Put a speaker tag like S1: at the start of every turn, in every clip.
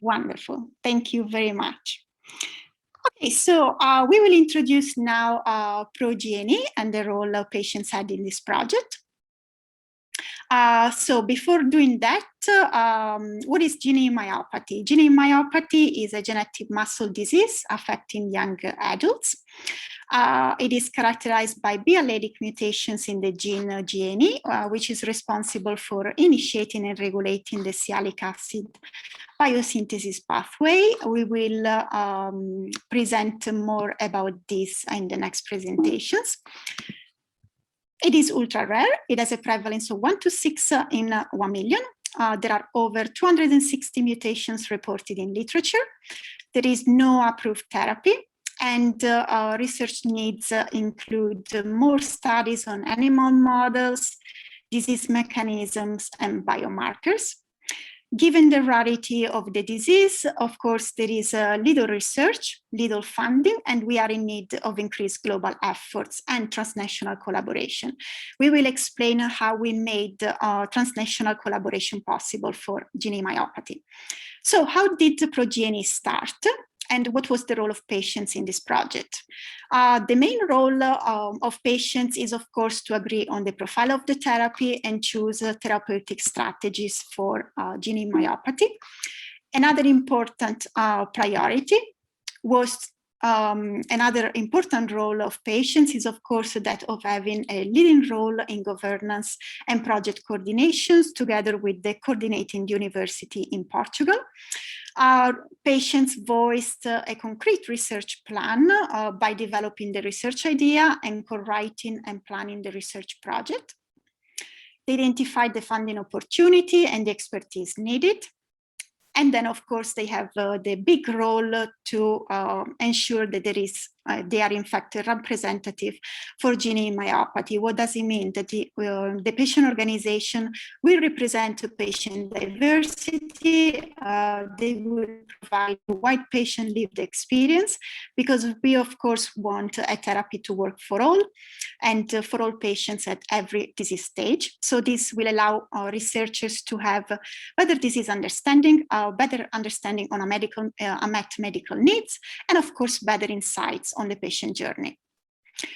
S1: Wonderful. Thank you very much. Okay, so we will introduce now ProDGNE and the role patients had in this project. So before doing that, what is GNE myopathy? GNE myopathy is a genetic muscle disease affecting young adults. It is characterized by biallelic mutations in the gene GNE, which is responsible for initiating and regulating the sialic acid biosynthesis pathway. We will present more about this in the next presentations. It is ultra rare. It has a prevalence of 1 to 6 in 1 million. There are over 260 mutations reported in literature. There is no approved therapy, and research needs include more studies on animal models, disease mechanisms, and biomarkers. Given the rarity of the disease, of course, there is little research, little funding, and we are in need of increased global efforts and transnational collaboration. We will explain how we made transnational collaboration possible for GNE myopathy. So how did the ProDGNE start? And what was the role of patients in this project? The main role of patients is, of course, to agree on the profile of the therapy and choose therapeutic strategies for GNE myopathy. Another important priority was another important role of patients is, of course, that of having a leading role in governance and project coordinations together with the coordinating university in Portugal. Our patients voiced a concrete research plan by developing the research idea and co-writing and planning the research project. They identified the funding opportunity and the expertise needed. And then, of course, they have the big role to ensure that they are in fact representative for GNE myopathy. What does it mean? That the patient organization will represent patient diversity. They will provide a wide patient lived experience, because we, of course, want a therapy to work for all and for all patients at every disease stage. So this will allow researchers to have better disease understanding, better understanding on unmet medical needs, and of course, better insights on the patient journey.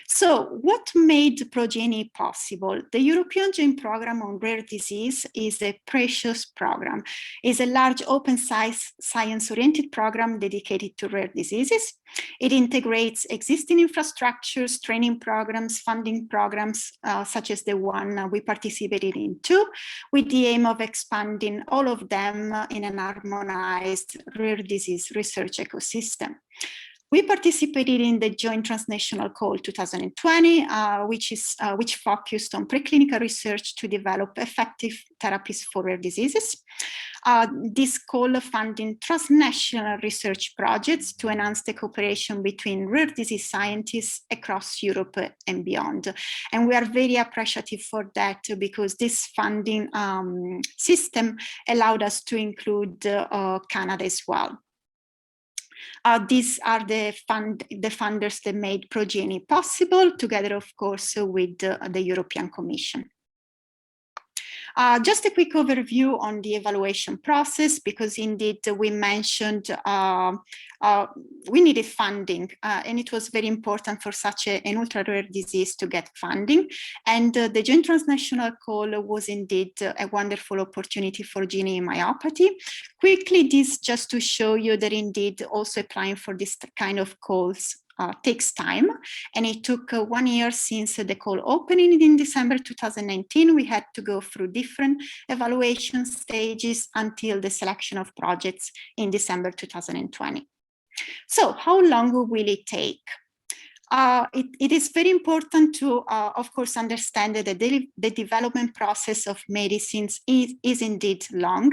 S1: So what made ProDGNE possible? The European Joint Programme on Rare Disease is a precious program. It's a large open science-oriented program dedicated to rare diseases. It integrates existing infrastructures, training programs, funding programs, such as the one we participated in too, with the aim of expanding all of them in an harmonized rare disease research ecosystem. We participated in the Joint Transnational Call 2020, which focused on preclinical research to develop effective therapies for rare diseases. This call funding transnational research projects to enhance the cooperation between rare disease scientists across Europe and beyond. And we are very appreciative for that, because this funding system allowed us to include Canada as well. These are the funders that made ProDGNE possible, together, of course, with the European Commission. Just a quick overview on the evaluation process, because indeed we mentioned we needed funding, and it was very important for such an ultra-rare disease to get funding. And the Joint Transnational Call was indeed a wonderful opportunity for GNE myopathy. Quickly, this just to show you that indeed also applying for this kind of calls takes time, and it took 1 year since the call opening in December 2019. We had to go through different evaluation stages until the selection of projects in December 2020. So how long will it take? It is very important to, of course, understand that the development process of medicines is indeed long.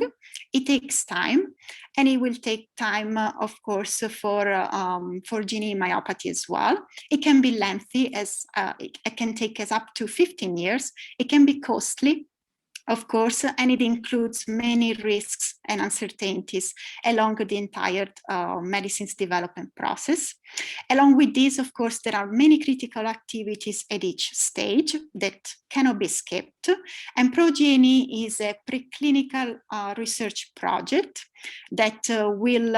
S1: It takes time, and it will take time, of course, for GNE myopathy as well. It can be lengthy, as it can take us up to 15 years. It can be costly. of course, and it includes many risks and uncertainties along the entire medicines development process. Along with this, of course, there are many critical activities at each stage that cannot be skipped. And ProDGNE is a preclinical research project that will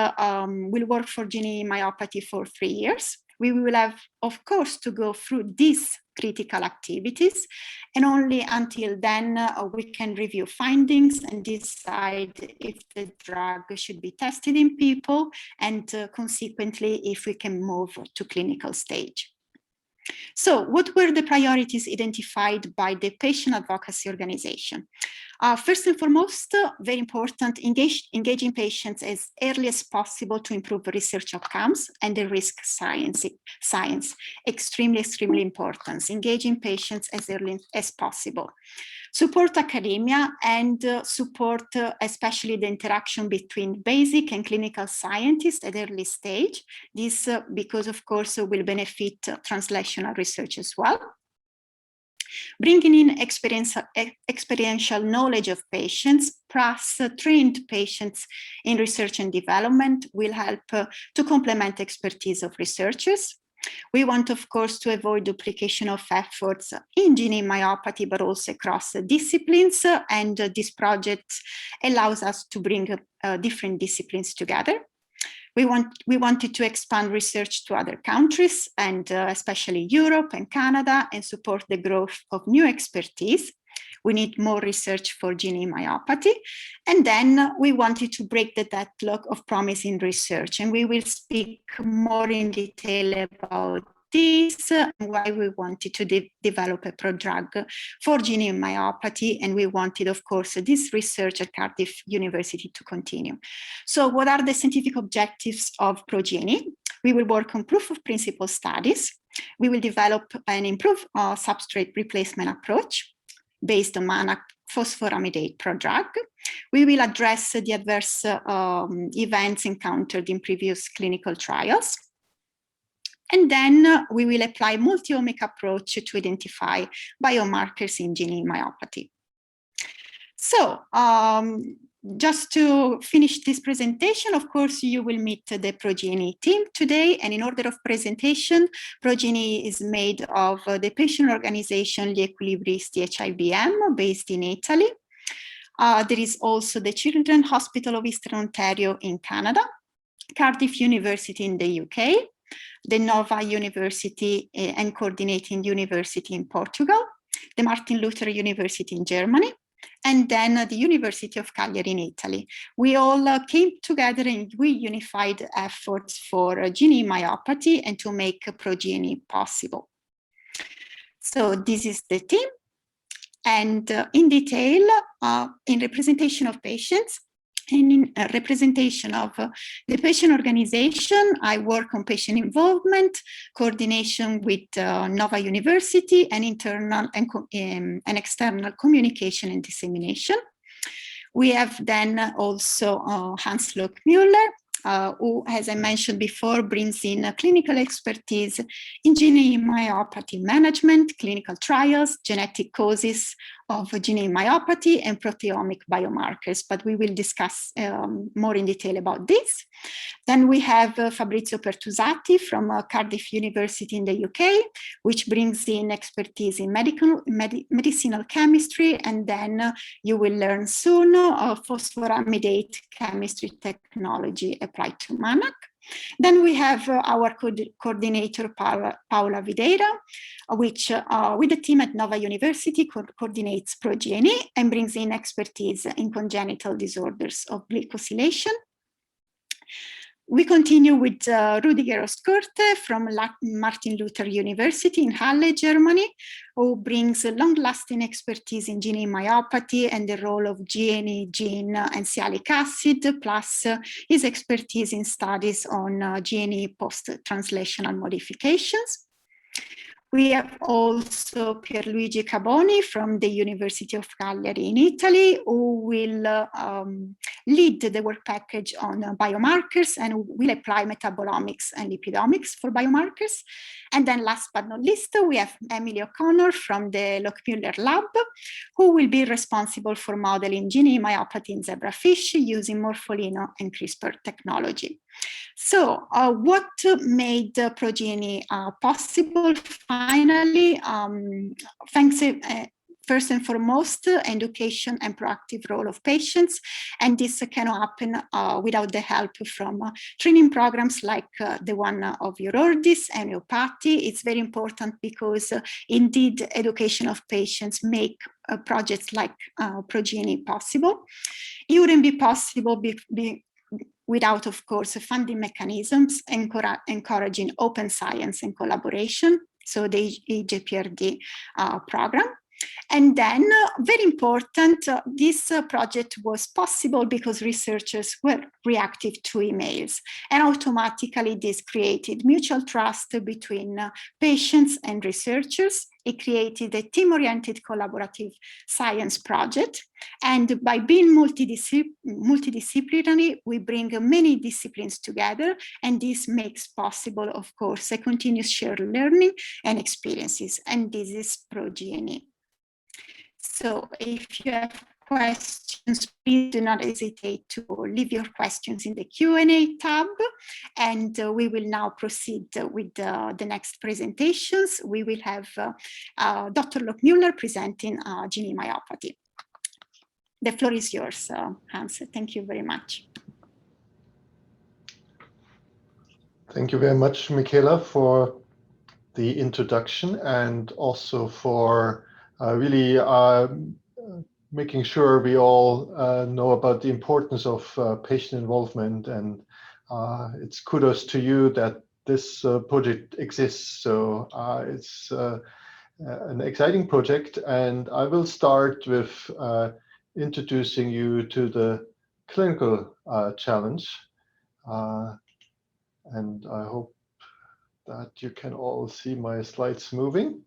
S1: work for GNE myopathy for 3 years. We will have, of course, to go through these critical activities, and only until then we can review findings and decide if the drug should be tested in people, and consequently if we can move to clinical stage. So what were the priorities identified by the patient advocacy organization? First and foremost, very important, engaging patients as early as possible to improve research outcomes and the risk science. Extremely important, engaging patients as early as possible. Support academia and support especially the interaction between basic and clinical scientists at early stage. This because of course will benefit translational research as well. Bringing in experiential knowledge of patients plus trained patients in research and development will help to complement expertise of researchers. We want, of course, to avoid duplication of efforts in GNE myopathy, but also across disciplines. And this project allows us to bring different disciplines together. We wanted to expand research to other countries, and especially Europe and Canada, and support the growth of new expertise. We need more research for GNE myopathy. And then we wanted to break the deadlock of promising research. And we will speak more in detail about this, and why we wanted to develop a prodrug for GNE myopathy. And we wanted, of course, this research at Cardiff University to continue. So what are the scientific objectives of ProDGNE? We will work on proof of principle studies. We will develop and improve our substrate replacement approach based on MANAC phosphoramidate prodrug. We will address the adverse events encountered in previous clinical trials. And then we will apply multi-omic approach to identify biomarkers in GNE myopathy. So just to finish this presentation, of course, you will meet the ProDGNE team today. And in order of presentation, ProDGNE is made of the patient organization Gli Equilibristi HIBM based in Italy. There is also the Children's Hospital of Eastern Ontario in Canada, Cardiff University in the UK, the Nova University and Coordinating University in Portugal, the Martin Luther University in Germany, and then the University of Cagliari in Italy. We all came together and we unified efforts for GNE myopathy and to make ProDGNE possible. So this is the team. And in detail, in representation of patients, and in representation of the patient organization, I work on patient involvement, coordination with Nova University, and internal and external communication and dissemination. We have then also Hans-Luc Müller, who, as I mentioned before, brings in clinical expertise in GNE myopathy management, clinical trials, genetic causes of GNE myopathy, and proteomic biomarkers, but we will discuss more in detail about this. Then we have Fabrizio Pertusati from Cardiff University in the UK, which brings in expertise in medicinal chemistry, and then you will learn soon phosphoramidate chemistry technology applied to MANAC. Then we have our coordinator, Paula Videira, which with the team at Nova University coordinates ProDGNE and brings in expertise in congenital disorders of glycosylation. We continue with Rüdiger Oskürte from Martin Luther University in Halle, Germany, who brings long-lasting expertise in GNE myopathy and the role of GNE gene and sialic acid, plus his expertise in studies on GNE post-translational modifications. We have also Pierluigi Caboni from the University of Cagliari in Italy, who will lead the work package on biomarkers and will apply metabolomics and lipidomics for biomarkers. And then last but not least, we have Emily O'Connor from the Lockmuller lab, who will be responsible for modeling GNE myopathy in zebrafish using Morpholino and CRISPR technology. So what made ProDGNE possible? Finally, thanks first and foremost, education and proactive role of patients. And this cannot happen without the help from training programs like the one of Urordis and Myopathy. It's very important because indeed education of patients make projects like ProDGNE possible. It wouldn't be possible without, of course, funding mechanisms encouraging open science and collaboration, so the EJPRD program. And then, very important, this project was possible because researchers were reactive to emails, and automatically this created mutual trust between patients and researchers. It created a team-oriented collaborative science project, and by being multidisciplinary, we bring many disciplines together, and this makes possible, of course, a continuous shared learning and experiences, and this is ProDGNE. So if you have questions, please do not hesitate to leave your questions in the Q&A tab. And we will now proceed with the next presentations. We will have Dr. Lockmuller presenting GNE myopathy. The floor is yours, Hans. Thank you very much.
S2: Thank you very much, Michaela, for the introduction and also for really making sure we all know about the importance of patient involvement, and it's kudos to you that this project exists. So it's an exciting project, and I will start with introducing you to the clinical challenge, and I hope that you can all see my slides moving.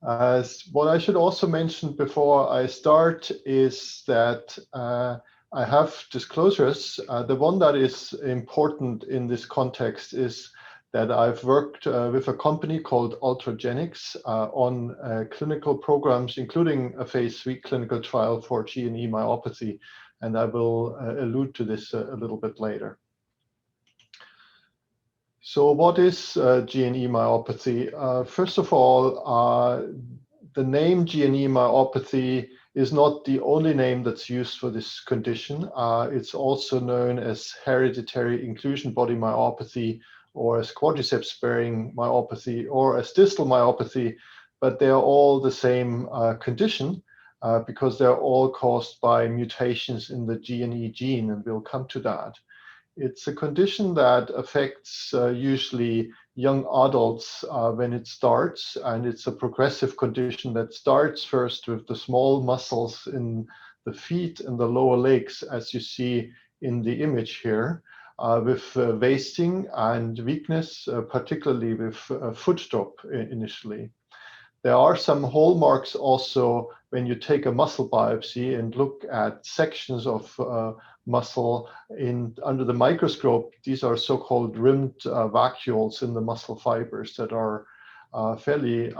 S2: What I should also mention before I start is that I have disclosures. The one that is important in this context is that I've worked with a company called Ultragenics on clinical programs, including a phase 3 clinical trial for GNE myopathy, and I will allude to this a little bit later. So what is GNE myopathy? First of all, the name GNE myopathy is not the only name that's used for this condition. It's also known as hereditary inclusion body myopathy, or as quadriceps sparing myopathy, or as distal myopathy, but they are all the same condition because they're all caused by mutations in the GNE gene, and we'll come to that. It's a condition that affects usually young adults when it starts, and it's a progressive condition that starts first with the small muscles in the feet and the lower legs, as you see in the image here, with wasting and weakness, particularly with foot drop initially. There are some hallmarks also when you take a muscle biopsy and look at sections of muscle under the microscope. These are so-called rimmed vacuoles in the muscle fibers that are fairly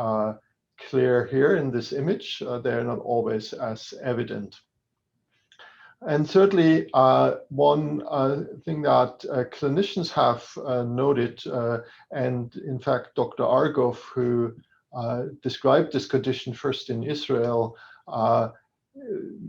S2: clear here in this image. They're not always as evident. And thirdly, one thing that clinicians have noted, and in fact, Dr. Argov, who described this condition first in Israel,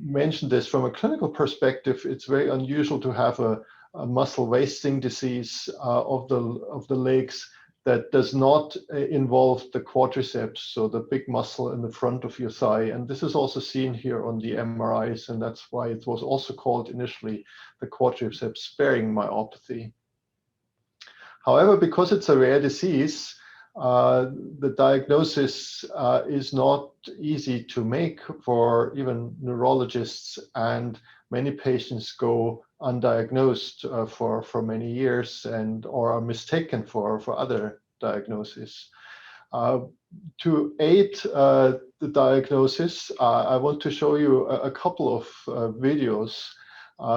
S2: mentioned this from a clinical perspective. It's very unusual to have a muscle wasting disease of the legs that does not involve the quadriceps, so the big muscle in the front of your thigh. And this is also seen here on the MRIs, and that's why it was also called initially the quadriceps sparing myopathy. However, because it's a rare disease, the diagnosis is not easy to make for even neurologists, and many patients go undiagnosed for many years or are mistaken for other diagnoses. To aid the diagnosis, I want to show you a couple of videos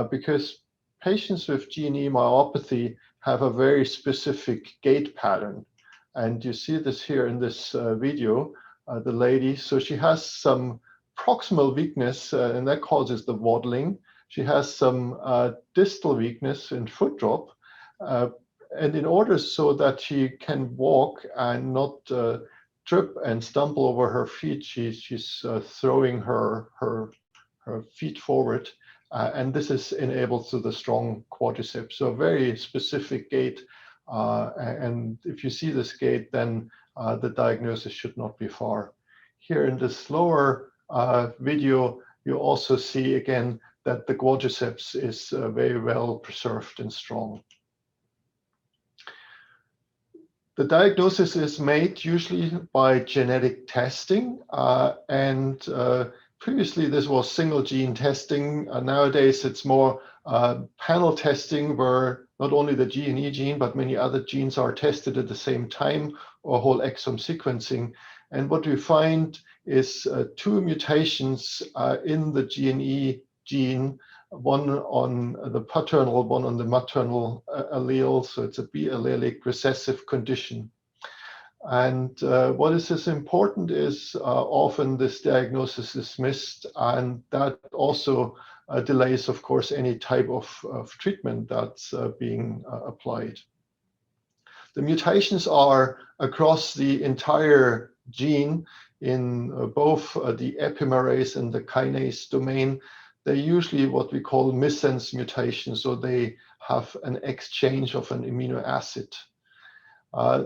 S2: because patients with GNE myopathy have a very specific gait pattern. And you see this here in this video, the lady. So she has some proximal weakness, and that causes the waddling. She has some distal weakness in foot drop. And in order so that she can walk and not trip and stumble over her feet, she's throwing her feet forward. And this is enabled through the strong quadriceps. So a very specific gait. And if you see this gait, then the diagnosis should not be far. Here in this lower video, you also see again that the quadriceps is very well preserved and strong. The diagnosis is made usually by genetic testing, and previously this was single gene testing. Nowadays it's more panel testing, where not only the GNE gene but many other genes are tested at the same time, or whole exome sequencing. And what we find is two mutations in the GNE gene, one on the paternal, one on the maternal allele. So it's a B-allelic recessive condition. And what is important is often this diagnosis is missed, and that also delays, of course, any type of treatment that's being applied. The mutations are across the entire gene in both the epimerase and the kinase domain. They're usually what we call missense mutations, so they have an exchange of an amino acid.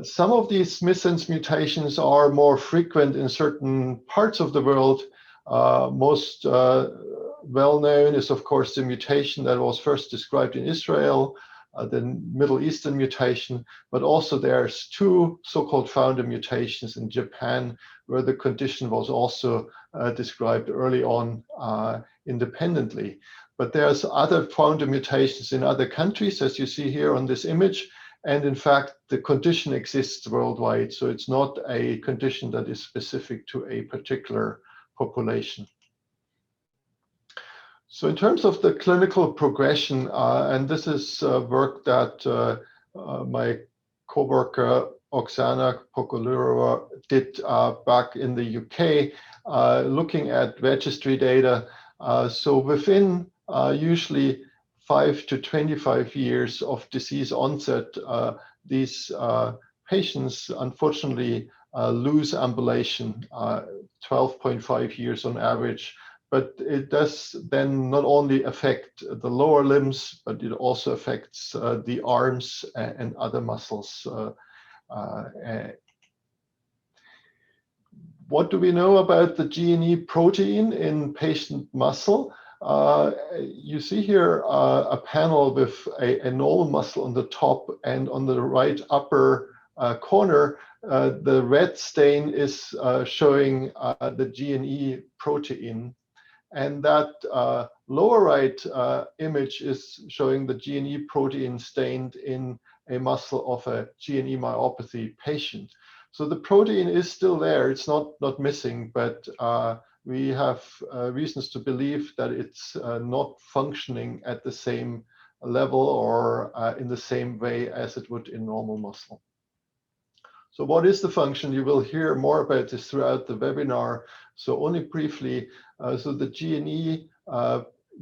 S2: Some of these missense mutations are more frequent in certain parts of the world. Most well known is, of course, the mutation that was first described in Israel, the Middle Eastern mutation, but also there's two so-called founder mutations in Japan, where the condition was also described early on independently. But there's other founder mutations in other countries, as you see here on this image. And in fact, the condition exists worldwide. So it's not a condition that is specific to a particular population. So in terms of the clinical progression, and this is work that my coworker Oksana Pokolurova did back in the UK, looking at registry data. So within usually 5 to 25 years of disease onset, these patients unfortunately lose ambulation, 12.5 years on average. But it does then not only affect the lower limbs, but it also affects the arms and other muscles. What do we know about the GNE protein in patient muscle? You see here a panel with a normal muscle on the top, and on the right upper corner, the red stain is showing the GNE protein. And that lower right image is showing the GNE protein stained in a muscle of a GNE myopathy patient. So the protein is still there, it's not missing, but we have reasons to believe that it's not functioning at the same level or in the same way as it would in normal muscle. So what is the function? You will hear more about this throughout the webinar. So only briefly, so the GNE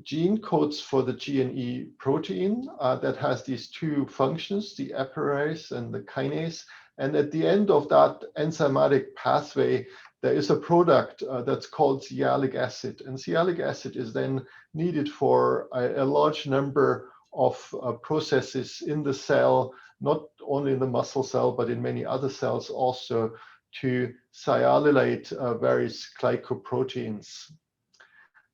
S2: gene codes for the GNE protein that has these two functions, the epimerase and the kinase. And at the end of that enzymatic pathway, there is a product that's called sialic acid. And sialic acid is then needed for a large number of processes in the cell, not only in the muscle cell, but in many other cells also, to sialylate various glycoproteins.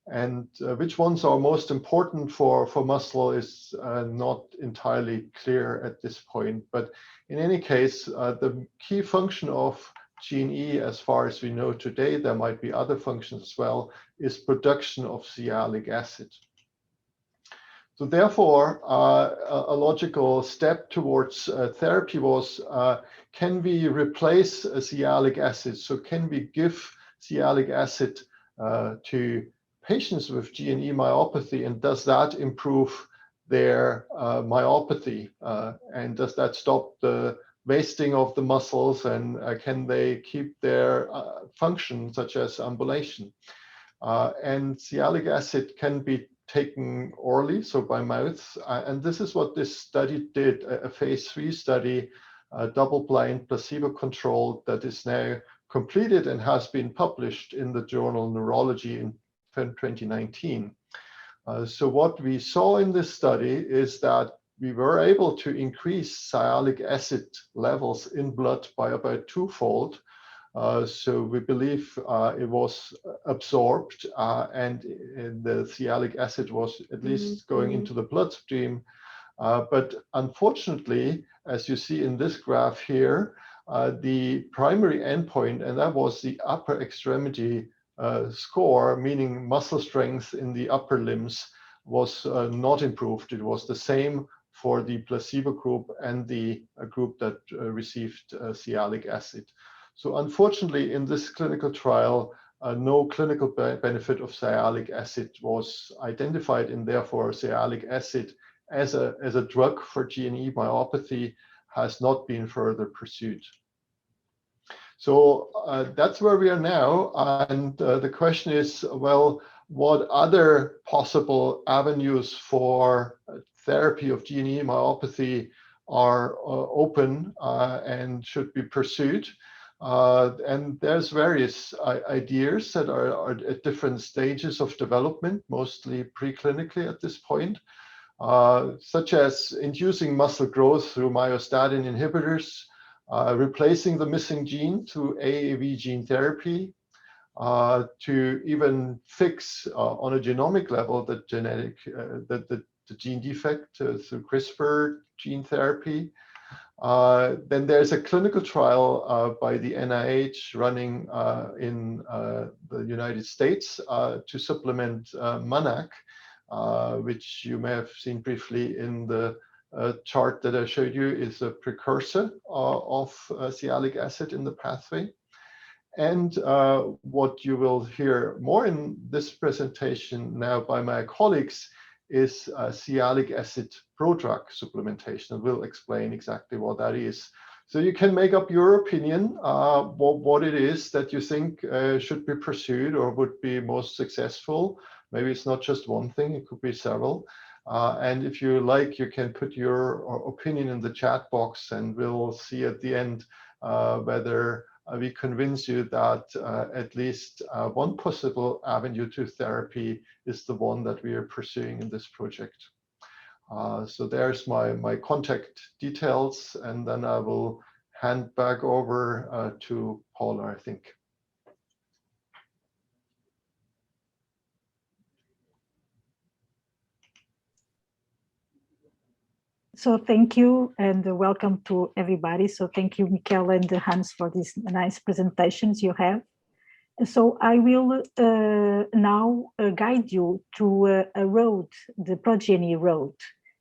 S2: And which ones are most important for muscle is not entirely clear at this point. But in any case, the key function of GNE, as far as we know today, there might be other functions as well, is production of sialic acid. So therefore, a logical step towards therapy was, can we replace sialic acid? So can we give sialic acid to patients with GNE myopathy, and does that improve their myopathy? And does that stop the wasting of the muscles, and can they keep their function, such as ambulation? And sialic acid can be taken orally, so by mouth. And this is what this study did, a phase 3 study, double-blind, placebo-controlled, that is now completed and has been published in the journal Neurology in 2019. So what we saw in this study is that we were able to increase sialic acid levels in blood by about twofold. So we believe it was absorbed, and the sialic acid was at least going into the bloodstream. But unfortunately, as you see in this graph here, the primary endpoint, and that was the upper extremity score, meaning muscle strength in the upper limbs, was not improved. It was the same for the placebo group and the group that received sialic acid. So unfortunately, in this clinical trial, no clinical benefit of sialic acid was identified, and therefore sialic acid as a drug for GNE myopathy has not been further pursued. So that's where we are now. And the question is, well, what other possible avenues for therapy of GNE myopathy are open and should be pursued? And there's various ideas that are at different stages of development, mostly preclinically at this point, such as inducing muscle growth through myostatin inhibitors, replacing the missing gene through AAV gene therapy, to even fix on a genomic level the gene defect through CRISPR gene therapy. Then there's a clinical trial by the NIH running in the United States to supplement MANAC, which you may have seen briefly in the chart that I showed you, is a precursor of sialic acid in the pathway. And what you will hear more in this presentation now by my colleagues is sialic acid prodrug supplementation. We'll explain exactly what that is. So you can make up your opinion, what it is that you think should be pursued or would be most successful. Maybe it's not just one thing, it could be several. And if you like, you can put your opinion in the chat box, and we'll see at the end whether we convince you that at least one possible avenue to therapy is the one that we are pursuing in this project. So there's my contact details, and then I will hand back over to Paula, I think.
S3: So thank you and welcome to everybody. So thank you, Michael and Hans, for these nice presentations you have. So I will now guide you through a road, the ProDGNE road,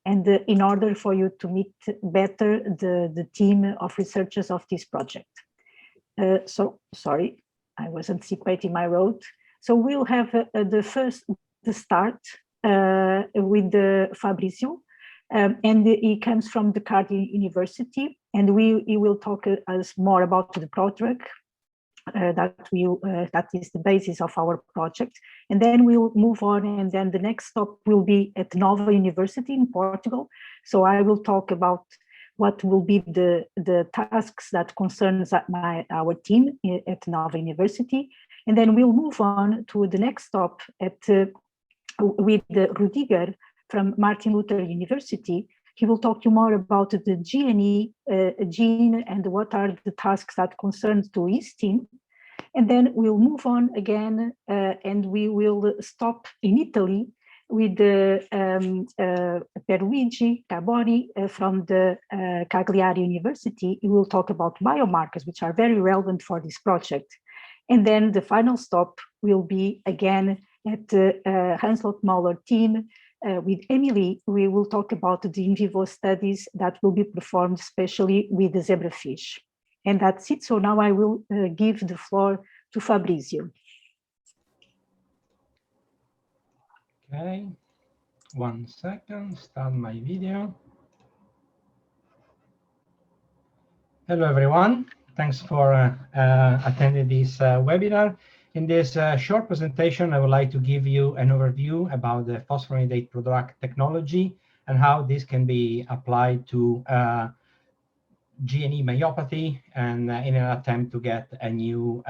S3: and in order for you to meet better the team of researchers of this project. So sorry, I was anticipating my road. So we'll have the start with Fabrizio. And he comes from the Cardiff University, and he will talk us more about the prodrug that is the basis of our project. And then we'll move on, and then the next stop will be at Nova University in Portugal. So I will talk about what will be the tasks that concerns our team at Nova University, and then we'll move on to the next stop with Rudiger from Martin Luther University. He will talk to you more about the GNE gene and what are the tasks that concern to his team. And then we'll move on again, and we will stop in Italy with Pierluigi Carboni from the Cagliari University. He will talk about biomarkers, which are very relevant for this project. And then the final stop will be again at the Hans Lothmoller team with Emily, we will talk about the in vivo studies that will be performed, especially with the zebrafish. And that's it. So now I will give the floor to Fabrizio.
S4: Okay, 1 second, start my video. Hello, everyone. Thanks for attending this webinar. In this short presentation, I would like to give you an overview about the phosphoronidate prodrug technology and how this can be applied to GNE myopathy and in an attempt to get a new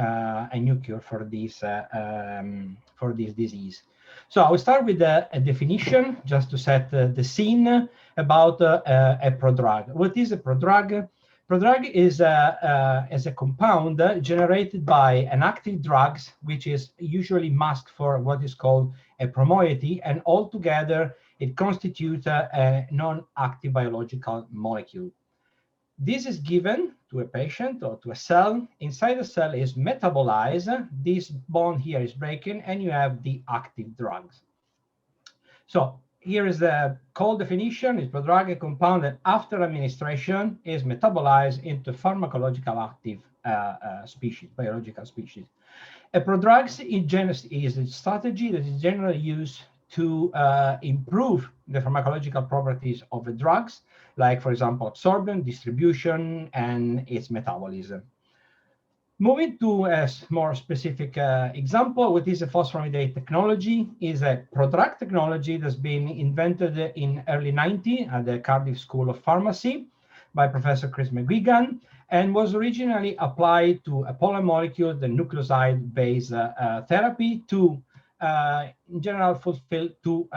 S4: cure for this disease. So I will start with a definition just to set the scene about a prodrug. What is a prodrug? Prodrug is a compound generated by an active drug, which is usually masked for what is called a promoiety, and altogether it constitutes a non-active biological molecule. This is given to a patient or to a cell. Inside the cell is metabolized. This bond here is breaking, and you have the active drugs. So here is the cold definition. It's prodrug, a compound that after administration is metabolized into pharmacological active species, biological species. A prodrug is a strategy that is generally used to improve the pharmacological properties of the drugs, like, for example, absorption, distribution, and its metabolism. Moving to a more specific example, what is a phosphoronidate technology is a prodrug technology that's been invented in early 90s at the Cardiff School of Pharmacy by Professor Chris McGuigan, and was originally applied to a polar molecule, the nucleoside-based therapy, to in general fulfill two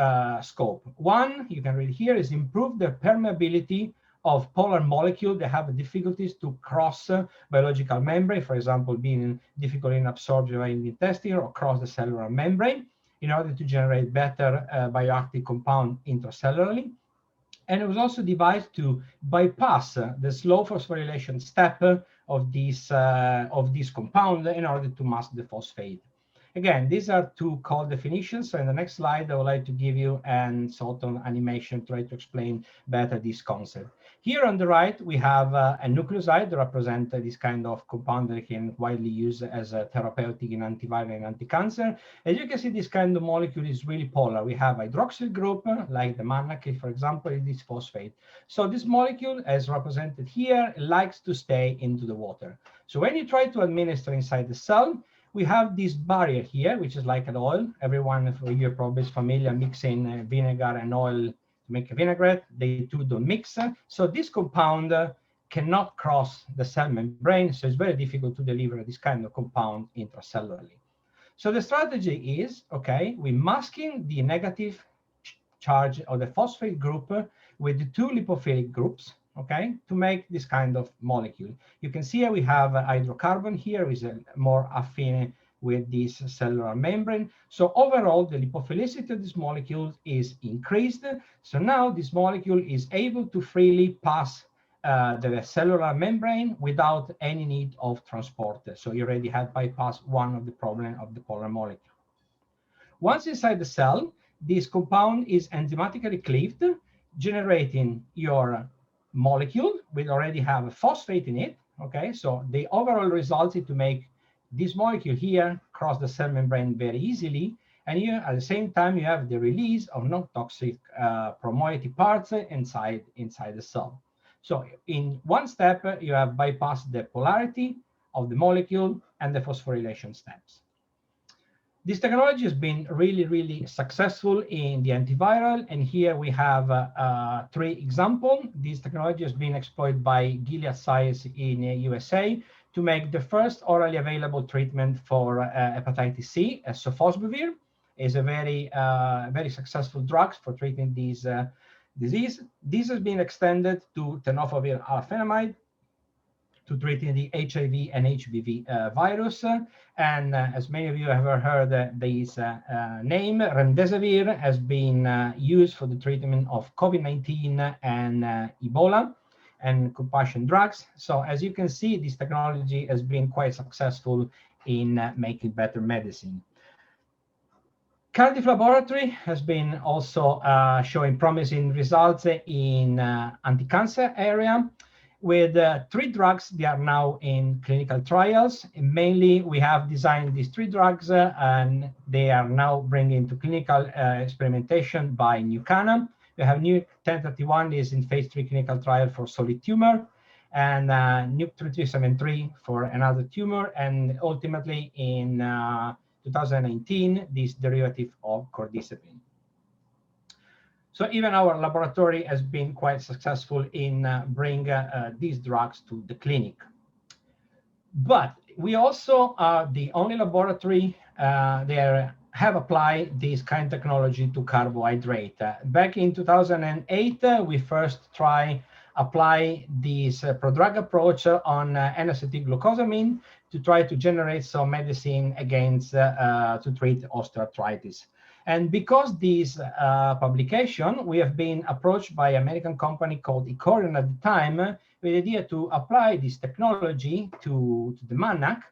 S4: scopes. One, you can read here, is improve the permeability of polar molecules that have difficulties to cross biological membrane, for example, being difficult in absorption in the intestine or cross the cellular membrane, in order to generate better bioactive compound intracellularly. And it was also devised to bypass the slow phosphorylation step of this compound in order to mask the phosphate. Again, these are two cold definitions. So in the next slide, I would like to give you an sort of animation to try to explain better this concept. Here on the right, we have a nucleoside that represents this kind of compound that can widely used as a therapeutic in antiviral and anti-cancer. As you can see, this kind of molecule is really polar. We have hydroxyl group, like the mannakate, for example, is this phosphate. So this molecule, as represented here, likes to stay into the water. So when you try to administer inside the cell, we have this barrier here, which is like an oil. Everyone of you probably is familiar mixing vinegar and oil to make a vinaigrette. They two don't mix. So this compound cannot cross the cell membrane, so it's very difficult to deliver this kind of compound intracellularly. So the strategy is, okay, we're masking the negative charge of the phosphate group with the two lipophilic groups, okay, to make this kind of molecule. You can see we have a hydrocarbon here is more affine with this cellular membrane. So overall, the lipophilicity of this molecule is increased. So now this molecule is able to freely pass the cellular membrane without any need of transport. So you already have bypassed one of the problems of the polar molecule. Once inside the cell, this compound is enzymatically cleaved, generating your molecule. We already have a phosphate in it. Okay, so the overall result is to make this molecule here cross the cell membrane very easily. And you, at the same time, you have the release of non-toxic promoiety parts inside the cell. So in one step, you have bypassed the polarity of the molecule and the phosphorylation steps. This technology has been really, really successful in the antiviral. And here we have 3 examples. This technology has been exploited by Gilead Sciences in USA to make the first orally available treatment for hepatitis C. Sofosbuvir is a very successful drug for treating this disease. This has been extended to tenofovir alafenamide to treating the HIV and HBV virus. And as many of you have heard, this name, remdesivir, has been used for the treatment of COVID-19 and Ebola and compassion drugs. So as you can see, this technology has been quite successful in making better medicine. Cardiff Laboratory has been also showing promising results in anti-cancer area with 3 drugs. They are now in clinical trials. And mainly, we have designed these 3 drugs, and they are now bringing to clinical experimentation by Nucana. We have NUC 1031 is in phase 3 clinical trial for solid tumor, and NUC 3373 for another tumor, and ultimately in 2019, this derivative of cordyceps. So even our laboratory has been quite successful in bringing these drugs to the clinic. But we also are the only laboratory that have applied this kind of technology to carbohydrate. Back in 2008, we first tried apply this prodrug approach on N-acetylglucosamine to try to generate some medicine against to treat osteoarthritis. And because this publication, we have been approached by an American company called Icorian at the time with the idea to apply this technology to the MANAC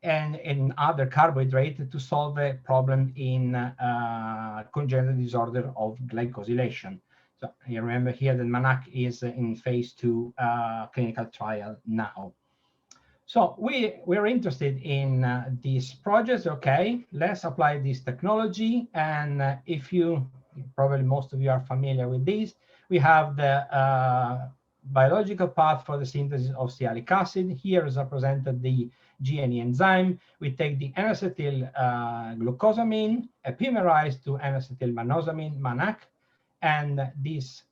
S4: and in other carbohydrates to solve a problem in congenital disorder of glycosylation. So you remember here that MANAC is in phase 2 clinical trial now. So we're interested in these projects. Okay, let's apply this technology. And if you, probably most of you are familiar with this, we have the biological path for the synthesis of sialic acid. Here is represented the GNE enzyme. We take the N-acetylglucosamine, epimerized to N-acetylmanosamine, MANAC, and this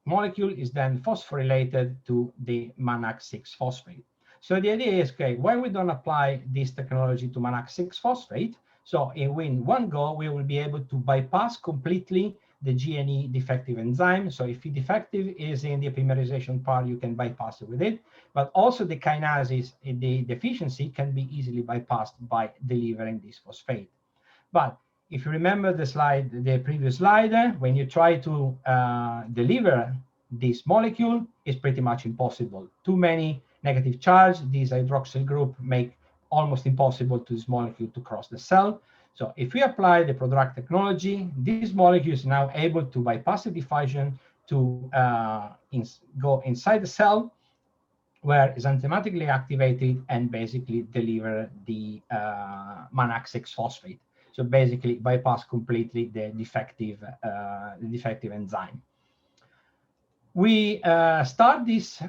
S4: molecule is then phosphorylated to the MANAC6-phosphate. So the idea is, okay, why we don't apply this technology to MANAC6-phosphate? So in one go, we will be able to bypass completely the GNE defective enzyme. So if the defective is in the epimerization part, you can bypass it with it. But also the kinases, the deficiency can be easily bypassed by delivering this phosphate. But if you remember the slide, the previous slide, when you try to deliver this molecule, it's pretty much impossible. Too many negative charge, this hydroxyl group make almost impossible to this molecule to cross the cell. So if we apply the prodrug technology, this molecule is now able to bypass the diffusion to go inside the cell, where it's enzymatically activated and basically deliver the MANAC6-phosphate. So basically bypass completely the defective enzyme. We start this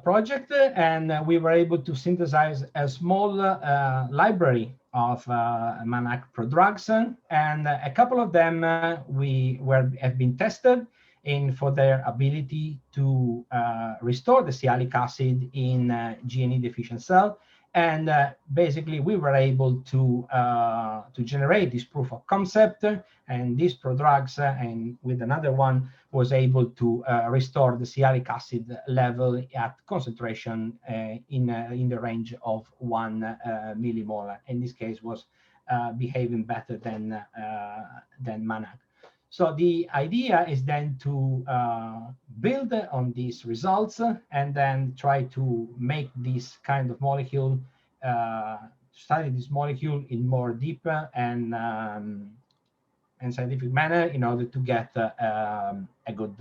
S4: project and we were able to synthesize a small library of MANAC prodrugs, and a couple of them have been tested for their ability to restore the sialic acid in GNE deficient cell. And basically, we were able to generate this proof of concept, and these prodrugs, and with another one, was able to restore the sialic acid level at concentration in the range of 1 millimolar. In this case, was behaving better than MANAC. So the idea is then to build on these results and then try to make this kind of molecule, study this molecule in more deeper and scientific manner in order to get a good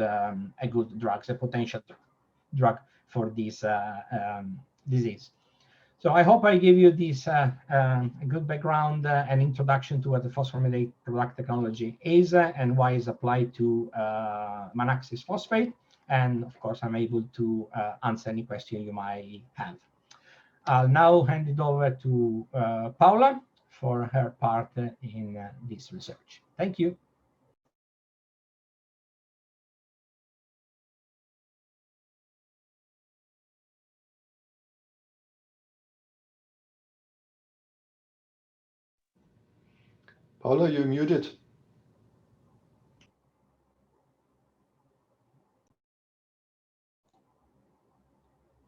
S4: drug, a potential drug for this disease. So I hope I give you this a good background and introduction to what the phosphoramidate product technology is and why it's applied to MANAC6-phosphate. And of course, I'm able to answer any question you might have. I'll now hand it over to Paula for her part in this research. Thank you.
S2: Paula, you're muted.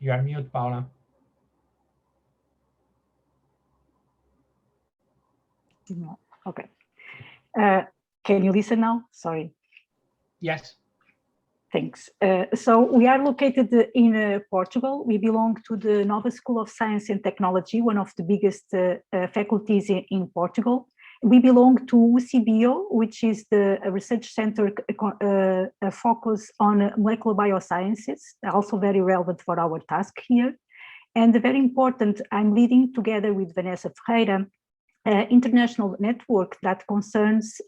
S4: You are mute, Paula.
S3: No. Okay. Can you listen now? Sorry.
S4: Yes.
S3: Thanks. So we are located in Portugal. We belong to the Nova School of Science and Technology, one of the biggest faculties in Portugal. We belong to UCBio, which is the research center focused on molecular biosciences, also very relevant for our task here. And very important, I'm leading together with Vanessa Ferreira, international network that concerns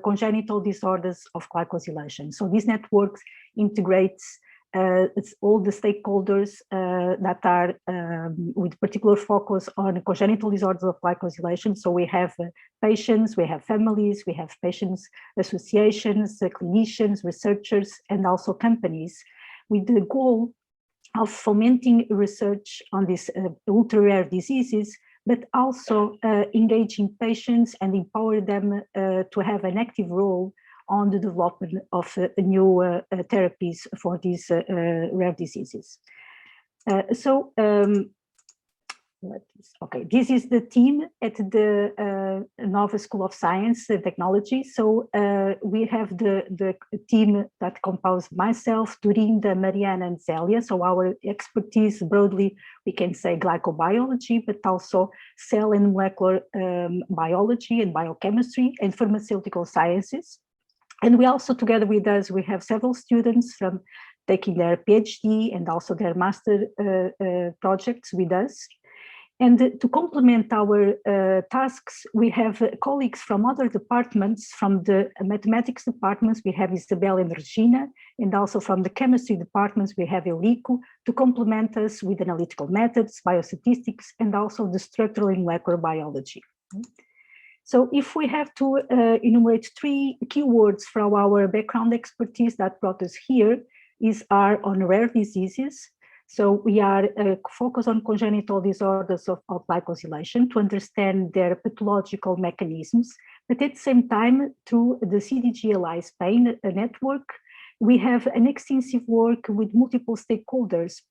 S3: congenital disorders of glycosylation. So this network integrates all the stakeholders that are with particular focus on congenital disorders of glycosylation. So we have patients, we have families, we have patients associations, clinicians, researchers, and also companies, with the goal of fomenting research on these ultra-rare diseases, but also engaging patients and empower them to have an active role on the development of new therapies for these rare diseases. Okay, this is the team at the Nova School of Science and Technology. So we have the team that composes myself, Dorinda, Mariana, and Zélia. So our expertise broadly, we can say glycobiology, but also cell and molecular biology and biochemistry and pharmaceutical sciences. And we also, together with us, we have several students from taking their PhD and also their master projects with us. And to complement our tasks, we have colleagues from other departments. From the mathematics departments, we have Isabel and Regina, and also from the chemistry departments, we have Eurico, to complement us with analytical methods, biostatistics, and also the structural and molecular biology. So if we have to enumerate 3 keywords from our background expertise that brought us here, are on rare diseases. So we are focused on congenital disorders of glycosylation to understand their pathological mechanisms, but at the same time, through the CDGLI Spain network, we have an extensive work with multiple stakeholders,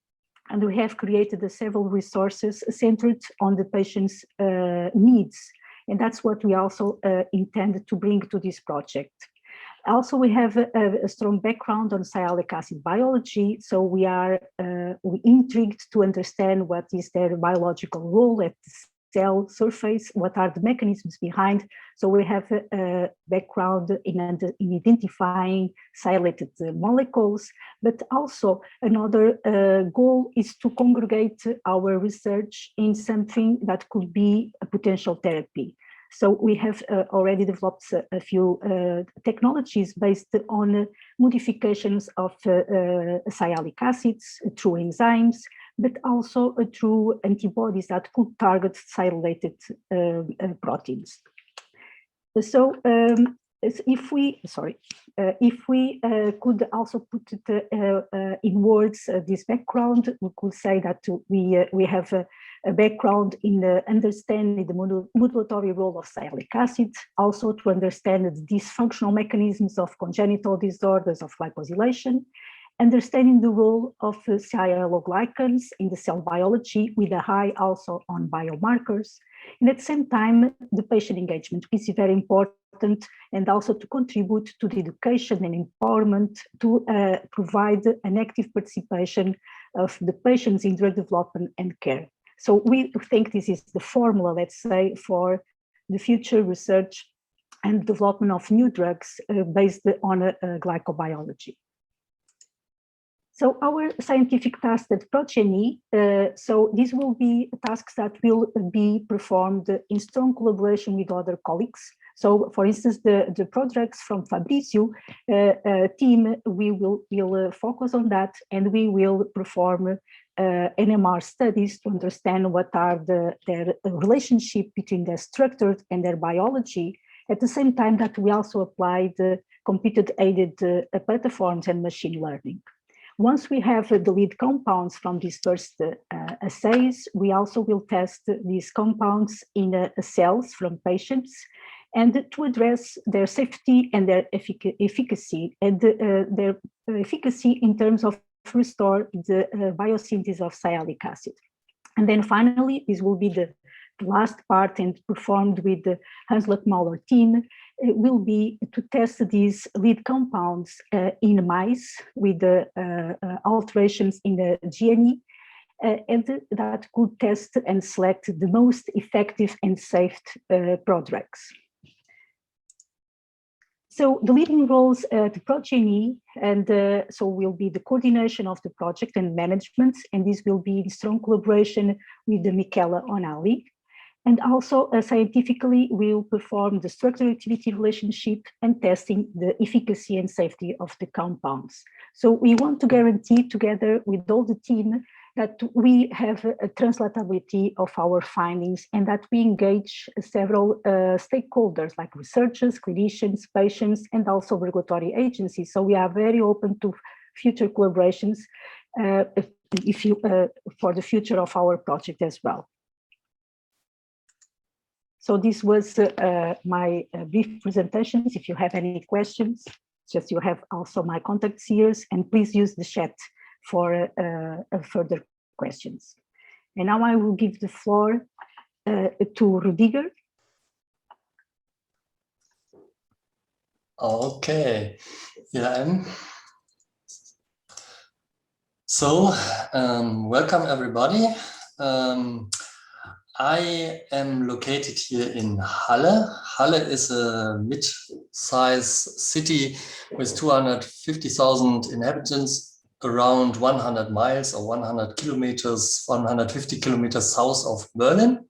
S3: and we have created several resources centered on the patient's needs. And that's what we also intend to bring to this project. Also, we have a strong background on sialic acid biology, so we are intrigued to understand what is their biological role at the cell surface, what are the mechanisms behind. So we have a background in identifying sialated molecules, but also another goal is to congregate our research in something that could be a potential therapy. So we have already developed a few technologies based on modifications of sialic acids through enzymes, but also through antibodies that could target sialylated proteins. So if we could also put it in words, this background, we could say that we have a background in understanding the modulatory role of sialic acid, also to understand the dysfunctional mechanisms of congenital disorders of glycosylation, understanding the role of sialoglycans in the cell biology with a high also on biomarkers, and at the same time, the patient engagement is very important, and also to contribute to the education and empowerment to provide an active participation of the patients in drug development and care. So we think this is the formula, let's say, for the future research and development of new drugs based on glycobiology. So our scientific tasks at ProDGNE, so these will be tasks that will be performed in strong collaboration with other colleagues. So for instance, the projects from Fabrizio team, we will focus on that, and we will perform NMR studies to understand what are their relationship between their structure and their biology, at the same time that we also apply the computer-aided platforms and machine learning. Once we have the lead compounds from these first assays, we also will test these compounds in cells from patients, and to address their safety and their efficacy, and their efficacy in terms of restore the biosynthesis of sialic acid. And then finally, this will be the last part, and performed with the Hans Luckmauer team, will be to test these lead compounds in mice with the alterations in the GNE, and that could test and select the most effective and safe prodrugs. So the leading roles at ProDGNE, and so will be the coordination of the project and management, and this will be in strong collaboration with the Michele Onali. And also scientifically, we'll perform the structure-activity relationship and testing the efficacy and safety of the compounds. So we want to guarantee together with all the team that we have a translatability of our findings and that we engage several stakeholders like researchers, clinicians, patients, and also regulatory agencies. So we are very open to future collaborations for the future of our project as well. So this was my brief presentations. If you have any questions, just you have also my contact here, and please use the chat for further questions. And now I will give the floor to Rudiger.
S5: Okay, yeah. So, welcome everybody. I am located here in Halle. Halle is a mid-sized city with 250,000 inhabitants, around 100 miles or 100 kilometers, 150 kilometers south of Berlin.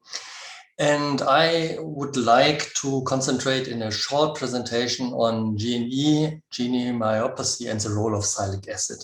S5: And I would like to concentrate in a short presentation on GNE myopathy, and the role of sialic acid.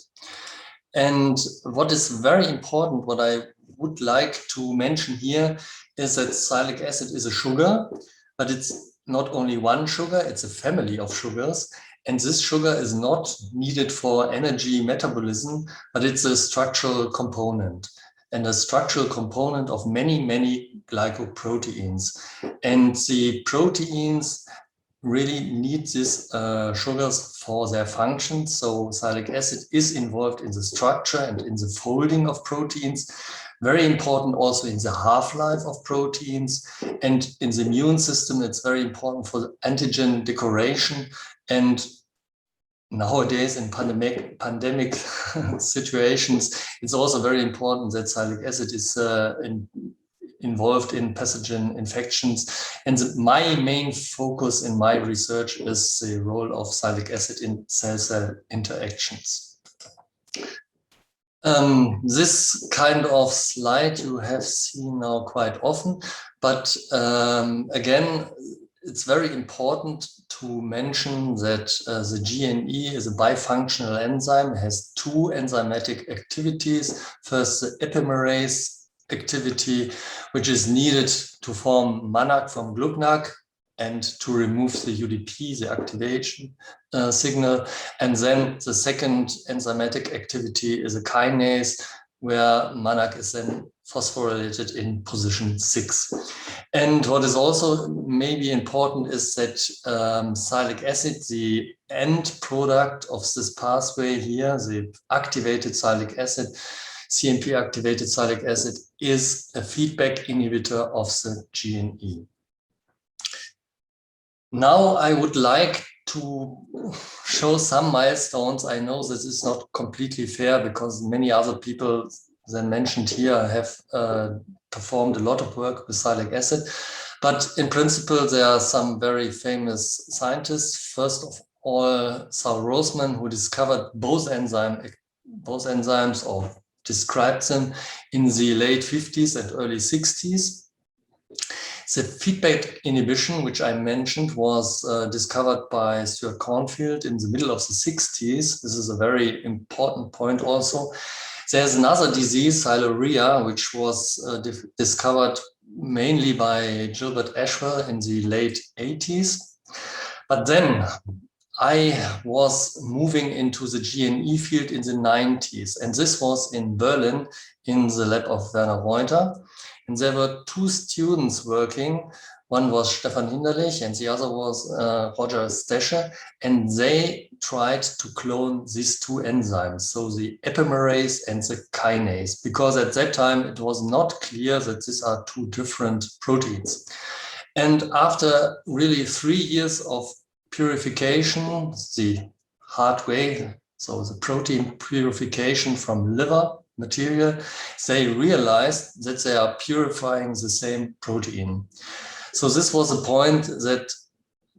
S5: And what is very important, what I would like to mention here, is that sialic acid is a sugar, but it's not only one sugar, it's a family of sugars. And this sugar is not needed for energy metabolism, but it's a structural component, and a structural component of many, many glycoproteins. And the proteins really need these sugars for their function. So sialic acid is involved in the structure and in the folding of proteins. Very important also in the half-life of proteins, and in the immune system, it's very important for the antigen decoration. And nowadays in pandemic situations, it's also very important that sialic acid is involved in pathogen infections. And my main focus in my research is the role of sialic acid in cell-cell interactions. This kind of slide you have seen now quite often, but again, it's very important to mention that the GNE is a bifunctional enzyme, has two enzymatic activities. First, the epimerase activity, which is needed to form MANAC from GLUGNAC and to remove the UDP, the activation signal. And then the second enzymatic activity is a kinase, where MANAC is then phosphorylated in position 6. And what is also maybe important is that sialic acid, the end product of this pathway here, the activated sialic acid, CMP activated sialic acid, is a feedback inhibitor of the GNE. Now I would like to show some milestones. I know this is not completely fair because many other people than mentioned here have performed a lot of work with sialic acid. But in principle, there are some very famous scientists. First of all, Saul Rosman, who discovered both enzymes or described them in the late 50s and early 60s. The feedback inhibition, which I mentioned, was discovered by Stuart Cornfield in the middle of the 60s. This is a very important point also. There's another disease, sialorrhea, which was discovered mainly by Gilbert Ashwell in the late 80s. But then I was moving into the GNE field in the 90s, and this was in Berlin in the lab of Werner Reuter. And there were two students working. One was Stefan Hinderlich and the other was Roger Stasche. And they tried to clone these two enzymes, so the epimerase and the kinase, because at that time it was not clear that these are two different proteins. And after really 3 years of purification, the hard way, so the protein purification from liver material, they realized that they are purifying the same protein. So this was a point that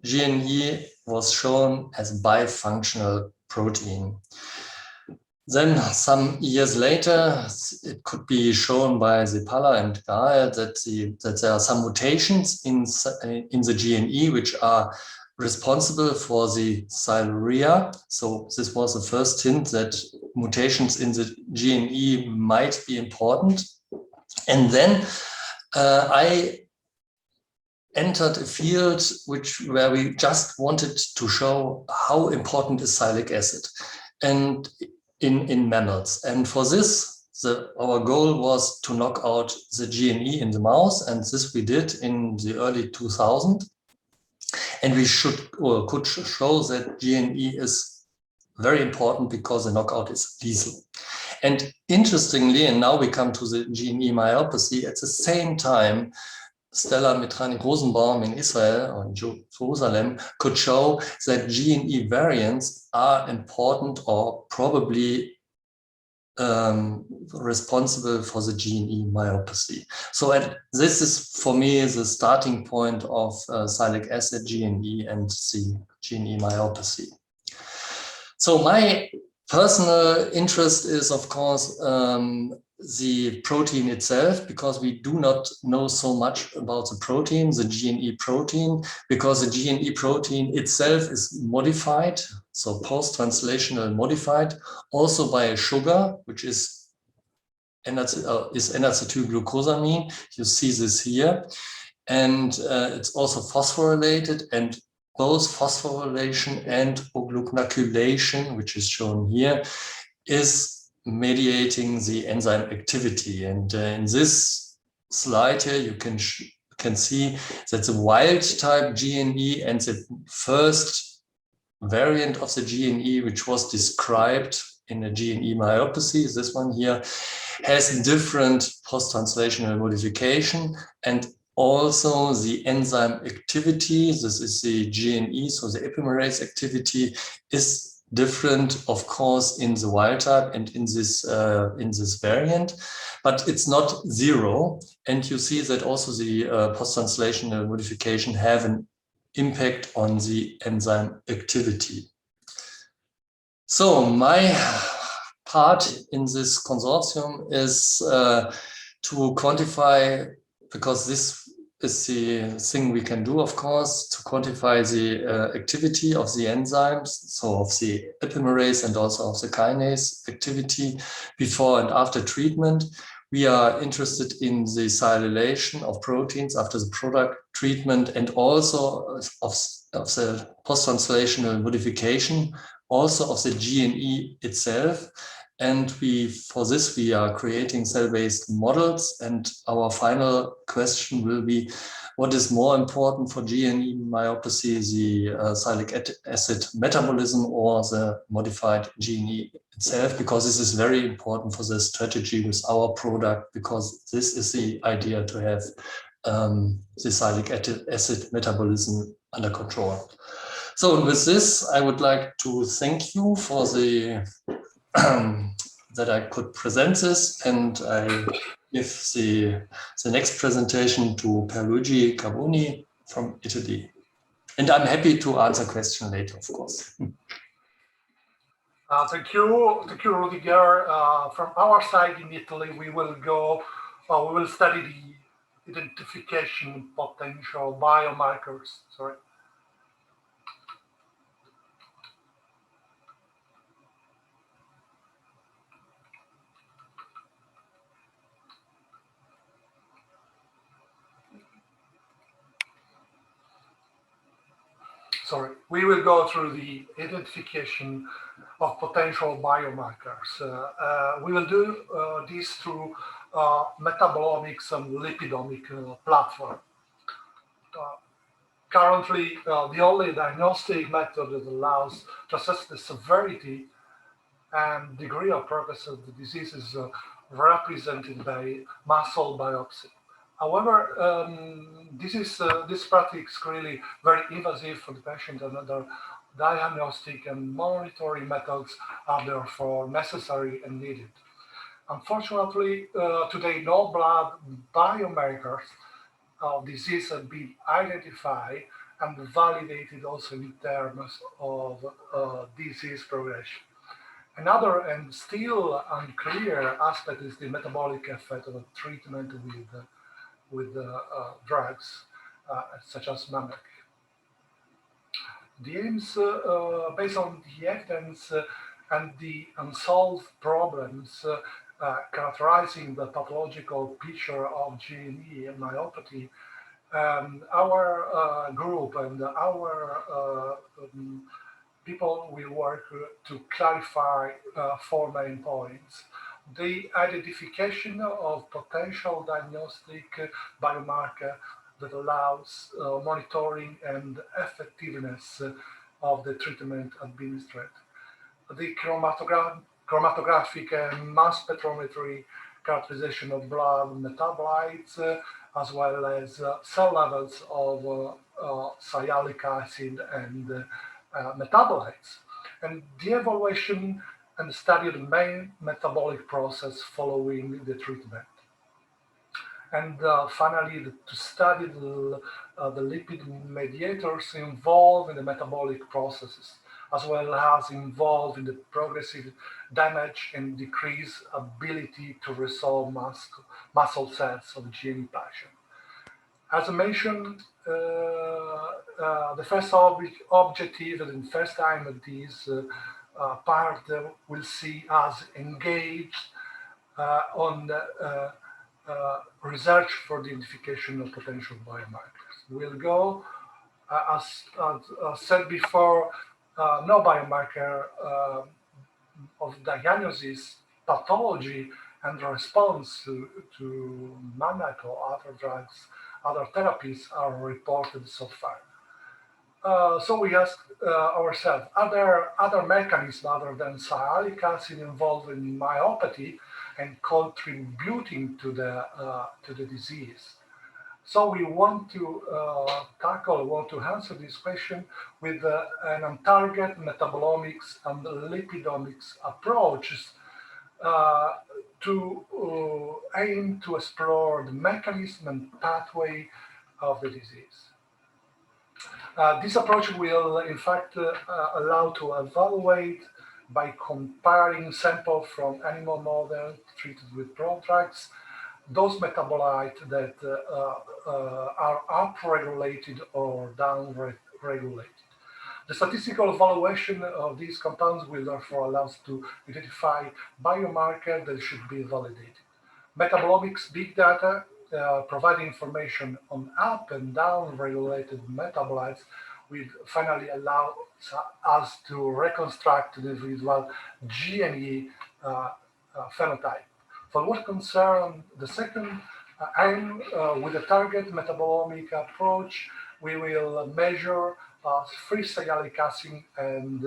S5: GNE was shown as bifunctional protein. Then some years later, it could be shown by Zepala and Gael that there are some mutations in the GNE which are responsible for the siluria. So this was the first hint that mutations in the GNE might be important. And then I entered a field where we just wanted to show how important is sialic acid and in mammals. And for this, our goal was to knock out the GNE in the mouse, and this we did in the early 2000s. And we could show that GNE is very important because the knockout is lethal. And interestingly, and now we come to the GNE myopathy, at the same time, Stella Mitrani-Rosenbaum in Israel or in Jerusalem could show that GNE variants are important or probably responsible for the GNE myopathy. So this is, for me, the starting point of sialic acid, GNE, and the GNE myopathy. So my personal interest is, of course, the protein itself, because we do not know so much about the protein, the GNE protein, because the GNE protein itself is modified, so post-translational modified, also by a sugar, which is N-acetylglucosamine. You see this here. And it's also phosphorylated, and both phosphorylation and ogluconaculation, which is shown here, is mediating the enzyme activity. And in this slide here, you can see that the wild type GNE and the first variant of the GNE, which was described in a GNE myopathy, this one here, has different post-translational modification, and also the enzyme activity. This is the GNE, so the epimerase activity is different, of course, in the wild type and in this variant, but it's not zero. And you see that also the post-translational modification have an impact on the enzyme activity. So my part in this consortium is to quantify, because this is the thing we can do, of course, to quantify the activity of the enzymes, so of the epimerase and also of the kinase activity before and after treatment. We are interested in the sialylation of proteins after the product treatment, and also of the post-translational modification, also of the GNE itself. And for this, we are creating cell-based models. And our final question will be, what is more important for GNE myopathy, the sialic acid metabolism or the modified GNE itself? Because this is very important for the strategy with our product, because this is the idea to have the sialic acid metabolism under control. So with this, I would like to thank you for the that I could present this, and I give the next presentation to Pierluigi Carboni from Italy. And I'm happy to answer questions later, of course.
S6: Thank you, Rudiger. From our side in Italy, we will study the identification of potential biomarkers. Sorry. We will go through the identification of potential biomarkers. We will do this through metabolomics and lipidomic platform. Currently, the only diagnostic method that allows to assess the severity and degree of progress of the disease is represented by muscle biopsy. However, this practice is really very invasive for the patient, and other diagnostic and monitoring methods are therefore necessary and needed. Unfortunately, today no blood biomarkers of disease have been identified and validated also in terms of disease progression. Another and still unclear aspect is the metabolic effect of a treatment with drugs such as MAMEC. The aims, based on the evidence and the unsolved problems characterizing the pathological picture of GNE myopathy, our group and our people will work to clarify 4 main points. The identification of potential diagnostic biomarker that allows monitoring and effectiveness of the treatment administered. The chromatographic and mass spectrometry characterization of blood metabolites, as well as cell levels of sialic acid and metabolites, and the evaluation and study of the main metabolic process following the treatment. And finally, to study the lipid mediators involved in the metabolic processes, as well as involved in the progressive damage and decreased ability to resolve muscle cells of GNE patient. As I mentioned, the first objective and the first time that this part will see us engaged on research for the identification of potential biomarkers. We'll go, as said before, no biomarker of diagnosis, pathology, and response to MAMEC or other drugs, other therapies are reported so far. So we ask ourselves, are there other mechanisms other than sialic acid involved in myopathy and contributing to the disease? So we want to answer this question with an on-target metabolomics and lipidomics approaches to aim to explore the mechanism and pathway of the disease. This approach will, in fact, allow to evaluate by comparing samples from animal models treated with prodrugs, those metabolites that are upregulated or downregulated. The statistical evaluation of these compounds will therefore allow us to identify biomarkers that should be validated. Metabolomics big data provide information on up and down regulated metabolites will finally allow us to reconstruct the individual GNE phenotype. For what concerns the second aim, with a target metabolomic approach, we will measure free sialic acid and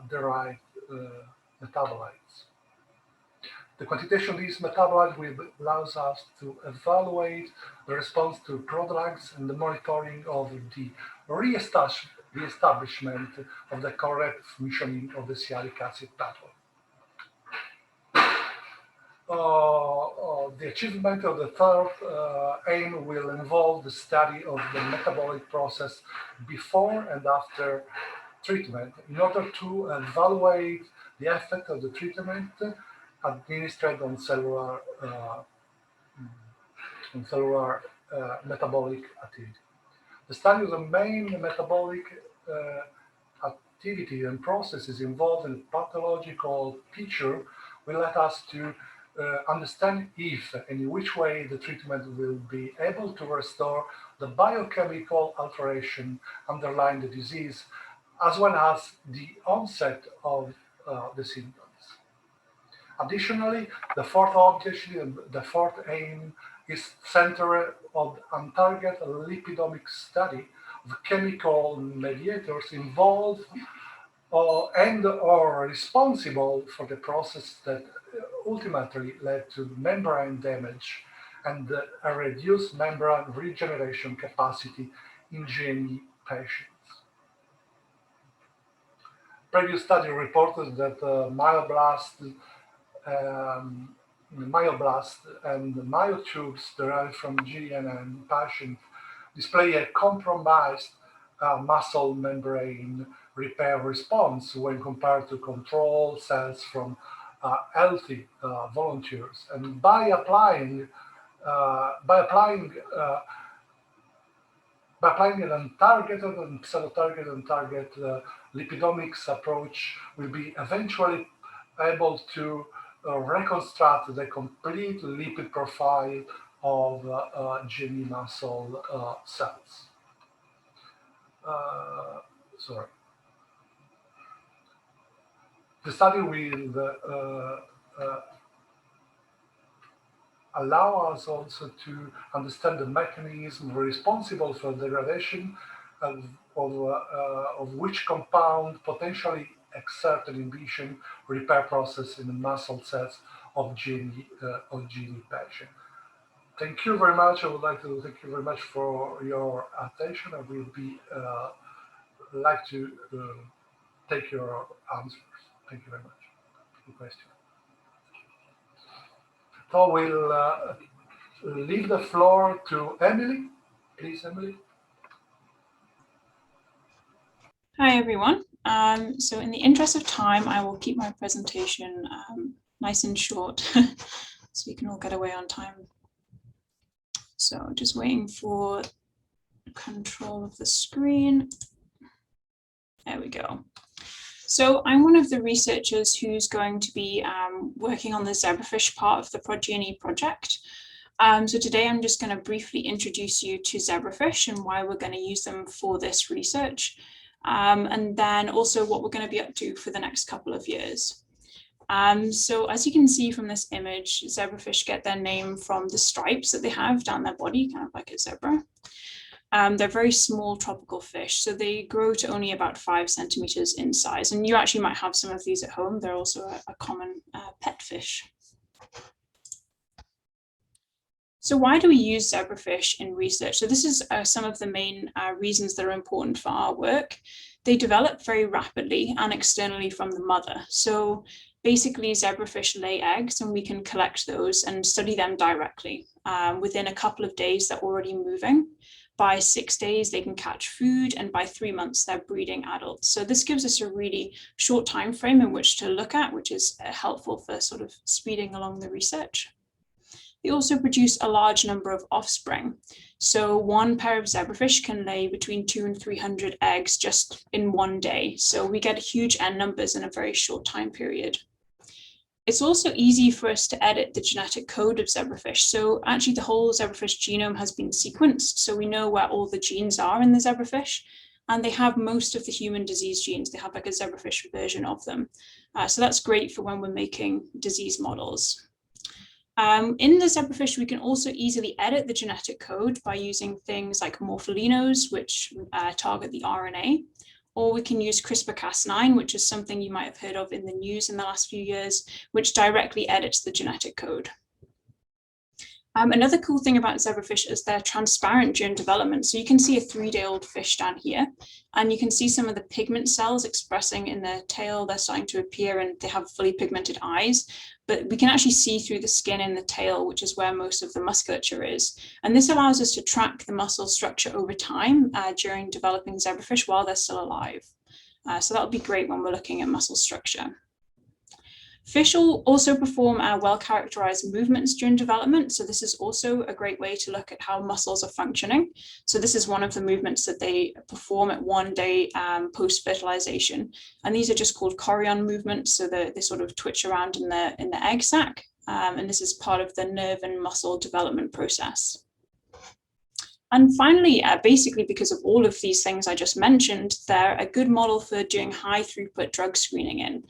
S6: derived metabolites. The quantitation of these metabolites will allow us to evaluate the response to prodrugs and the monitoring of the re-establishment of the correct functioning of the sialic acid pathway. The achievement of the third aim will involve the study of the metabolic process before and after treatment in order to evaluate the effect of the treatment administered on cellular metabolic activity. The study of the main metabolic activity and processes involved in the pathological picture will let us to understand if and in which way the treatment will be able to restore the biochemical alteration underlying the disease, as well as the onset of the symptoms. Additionally, the fourth objective, the fourth aim is centered on target lipidomic study of chemical mediators involved and or responsible for the process that ultimately led to membrane damage and a reduced membrane regeneration capacity in GNE patients. Previous study reported that myoblasts myoblasts and myotubes derived from GNEM patient display a compromised muscle membrane repair response when compared to control cells from healthy volunteers. And by applying an untargeted and pseudo-targeted and target lipidomics approach, will be eventually able to reconstruct the complete lipid profile of GNE muscle cells. Sorry. The study will allow us also to understand the mechanism responsible for degradation of which compound potentially exert an inhibition repair process in the muscle cells of GNE patient. Thank you very much. I would like to thank you very much for your attention. I will be like to take your answers. Thank you very much. Good question. So we'll leave the floor to Emily. Please, Emily.
S7: Hi, everyone. So in the interest of time, I will keep my presentation nice and short so we can all get away on time. So just waiting for control of the screen. There we go. So I'm one of the researchers who's going to be working on the zebrafish part of the ProDGNE project. So today I'm just going to briefly introduce you to zebrafish and why we're going to use them for this research. And then also what we're going to be up to for the next couple of years. So as you can see from this image, zebrafish get their name from the stripes that they have down their body, kind of like a zebra. They're very small tropical fish, so they grow to only about 5 centimeters in size. And you actually might have some of these at home. They're also a common pet fish. So why do we use zebrafish in research? So this is some of the main reasons that are important for our work. They develop very rapidly and externally from the mother. So basically zebrafish lay eggs and we can collect those and study them directly. Within a couple of days, they're already moving. By 6 days, they can catch food, and by 3 months, they're breeding adults. So this gives us a really short time frame in which to look at, which is helpful for sort of speeding along the research. They also produce a large number of offspring. So one pair of zebrafish can lay between 200 and 300 eggs just in one day. So we get huge N numbers in a very short time period. It's also easy for us to edit the genetic code of zebrafish. So actually the whole zebrafish genome has been sequenced. So we know where all the genes are in the zebrafish, and they have most of the human disease genes. They have like a zebrafish version of them. So that's great for when we're making disease models. In the zebrafish, we can also easily edit the genetic code by using things like morpholinos, which target the RNA, or we can use CRISPR-Cas9, which is something you might have heard of in the news in the last few years, which directly edits the genetic code. Another cool thing about zebrafish is they're transparent during development. So you can see a 3-day-old fish down here, and you can see some of the pigment cells expressing in their tail. They're starting to appear and they have fully pigmented eyes, but we can actually see through the skin in the tail, which is where most of the musculature is. And this allows us to track the muscle structure over time during developing zebrafish while they're still alive. So that would be great when we're looking at muscle structure. Fish also perform well-characterized movements during development. So this is also a great way to look at how muscles are functioning. So this is one of the movements that they perform at 1 day post-fertilization. And these are just called chorion movements. So they sort of twitch around in the egg sac. And this is part of the nerve and muscle development process. And finally, basically because of all of these things I just mentioned, they're a good model for doing high throughput drug screening in.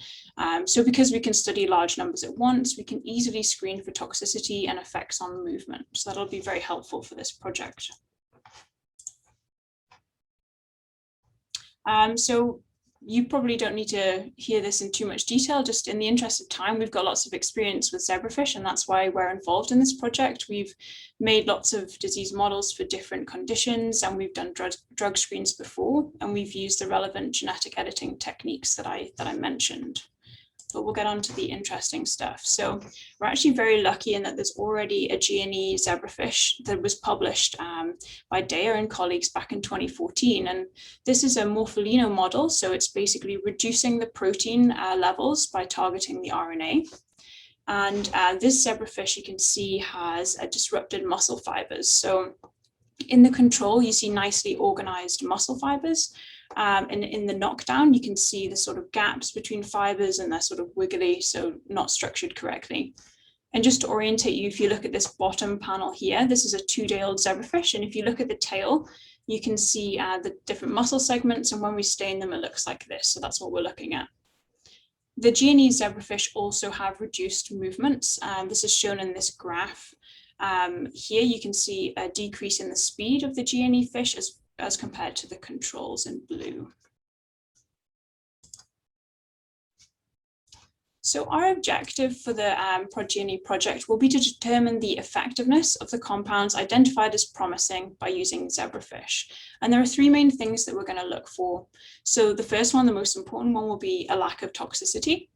S7: So because we can study large numbers at once, we can easily screen for toxicity and effects on movement. So that'll be very helpful for this project. So you probably don't need to hear this in too much detail. Just in the interest of time, we've got lots of experience with zebrafish, and that's why we're involved in this project. We've made lots of disease models for different conditions, and we've done drug screens before, and we've used the relevant genetic editing techniques that I mentioned. but we'll get on to the interesting stuff. So we're actually very lucky in that there's already a GNE zebrafish that was published by Daya and colleagues back in 2014. And this is a morpholino model. So it's basically reducing the protein levels by targeting the RNA. And this zebrafish, you can see, has disrupted muscle fibers. So in the control, you see nicely organized muscle fibers. And in the knockdown, you can see the sort of gaps between fibers, and they're sort of wiggly, so not structured correctly. And just to orientate you, if you look at this bottom panel here, this is a 2-day-old zebrafish. And if you look at the tail, you can see the different muscle segments. And when we stain them, it looks like this. So that's what we're looking at. The GNE zebrafish also have reduced movements. This is shown in this graph. Here you can see a decrease in the speed of the GNE fish as compared to the controls in blue. So our objective for the ProDGNE project will be to determine the effectiveness of the compounds identified as promising by using zebrafish. And there are 3 main things that we're going to look for. So the first one, the most important one, will be a lack of toxicity.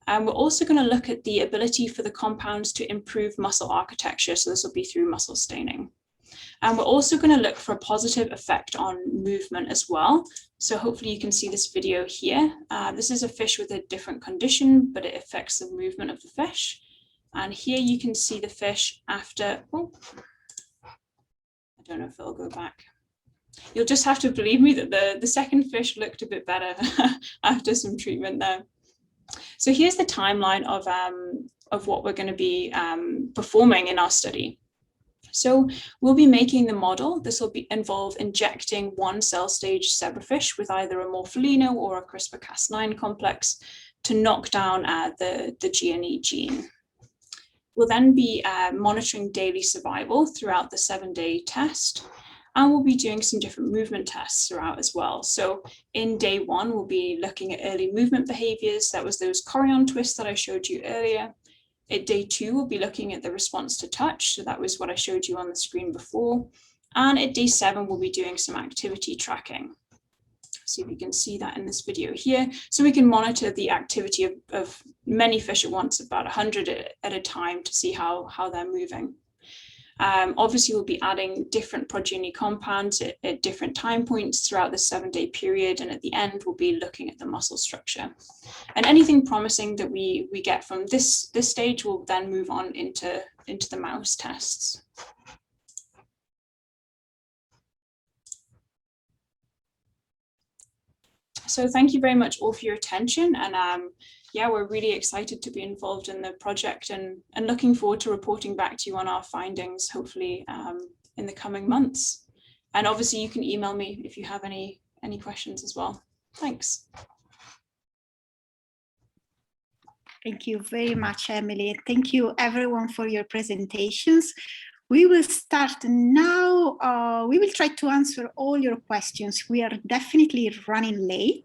S7: And we're also going to look at the ability for the compounds to improve muscle architecture. So this will be through muscle staining. And we're also going to look for a positive effect on movement as well. So hopefully you can see this video here. This is a fish with a different condition, but it affects the movement of the fish. And here you can see the fish after, oh, I don't know if it'll go back. You'll just have to believe me that the second fish looked a bit better after some treatment there. So here's the timeline of what we're going to be performing in our study. So we'll be making the model. This will involve injecting 1 cell stage zebrafish with either a morpholino or a CRISPR-Cas9 complex to knock down the GNE gene. We'll then be monitoring daily survival throughout the 7-day test. And we'll be doing some different movement tests throughout as well. So in day 1, we'll be looking at early movement behaviors. That was those chorion twists that I showed you earlier. At day 2, we'll be looking at the response to touch. So that was what I showed you on the screen before. And at day 7, we'll be doing some activity tracking. See if you can see that in this video here. So we can monitor the activity of many fish at once, about 100 at a time, to see how they're moving. Obviously, we'll be adding different ProDGNE compounds at different time points throughout the 7-day period. And at the end, we'll be looking at the muscle structure. And anything promising that we get from this stage will then move on into the mouse tests. So thank you very much all for your attention. And yeah, we're really excited to be involved in the project and looking forward to reporting back to you on our findings, hopefully in the coming months. And obviously you can email me if you have any questions as well. Thanks.
S1: Thank you very much, Emily. Thank you everyone for your presentations. We will start now. We will try to answer all your questions. We are definitely running late.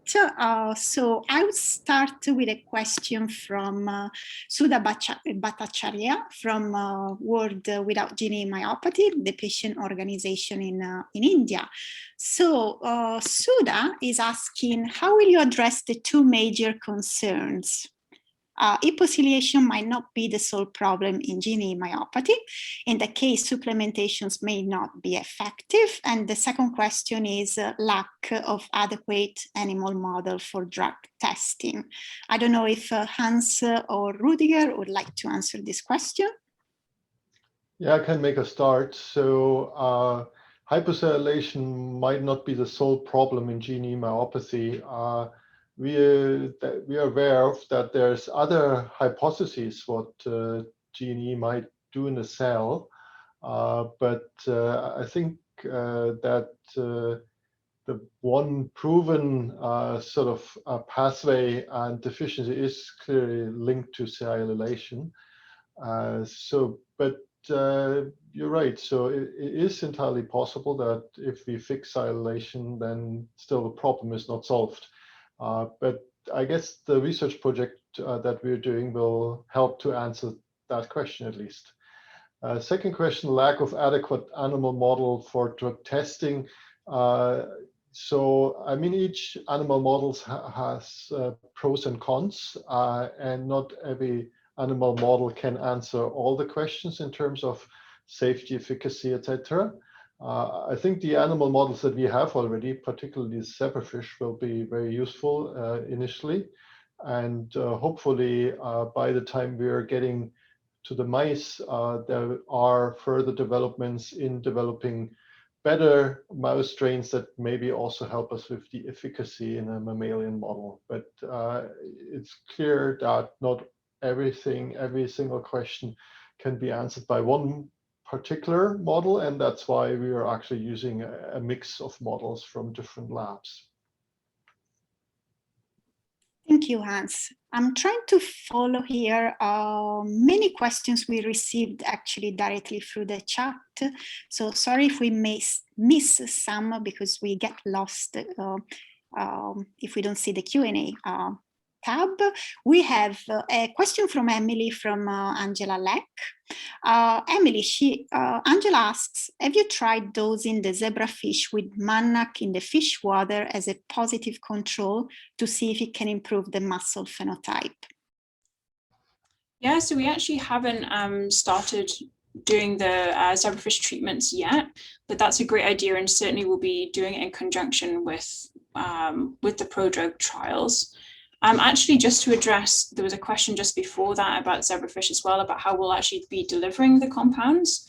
S1: So I will start with a question from Sudha Bhattacharya from World Without GNE Myopathy, the patient organization in India. So Sudha is asking, how will you address the 2 major concerns? Hypociliation might not be the sole problem in GNE myopathy. In that case, supplementations may not be effective. And the second question is lack of adequate animal model for drug testing. I don't know if Hans or Rudiger would like to answer this question.
S2: Yeah, I can make a start. So hypocilation might not be the sole problem in GNE myopathy. We are aware of that there's other hypotheses what GNE might do in the cell, but I think that the one proven sort of pathway and deficiency is clearly linked to sialylation. But you're right. So it is entirely possible that if we fix sialylation, then still the problem is not solved. But I guess the research project that we're doing will help to answer that question at least. Second question, lack of adequate animal model for drug testing. So, I mean, each animal model has pros and cons, and not every animal model can answer all the questions in terms of safety, efficacy, etc. I think the animal models that we have already, particularly zebrafish, will be very useful initially. And hopefully, by the time we are getting to the mice, there are further developments in developing better mouse strains that maybe also help us with the efficacy in a mammalian model. But it's clear that not everything, every single question can be answered by one particular model, and that's why we are actually using a mix of models from different labs.
S1: Thank you, Hans. I'm trying to follow here many questions we received actually directly through the chat. So sorry if we may miss some because we get lost if we don't see the Q&A tab. We have a question from Emily from Angela Leck. Emily, Angela asks, have you tried dosing the zebrafish with mannac in the fish water as a positive control to see if it can improve the muscle phenotype?
S7: Yeah, so we actually haven't started doing the zebrafish treatments yet, but that's a great idea, and certainly we'll be doing it in conjunction with the ProDrug trials. Actually, just to address, there was a question just before that about zebrafish as well, about how we'll actually be delivering the compounds.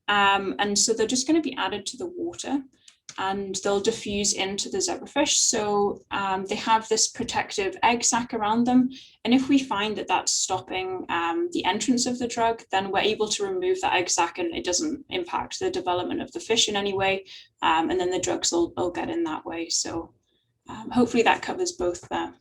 S7: And so they're just going to be added to the water and they'll diffuse into the zebrafish. So they have this protective egg sac around them. And if we find that that's stopping the entrance of the drug, then we're able to remove that egg sac and it doesn't impact the development of the fish in any way. And then the drugs will get in that way. So hopefully that covers both there.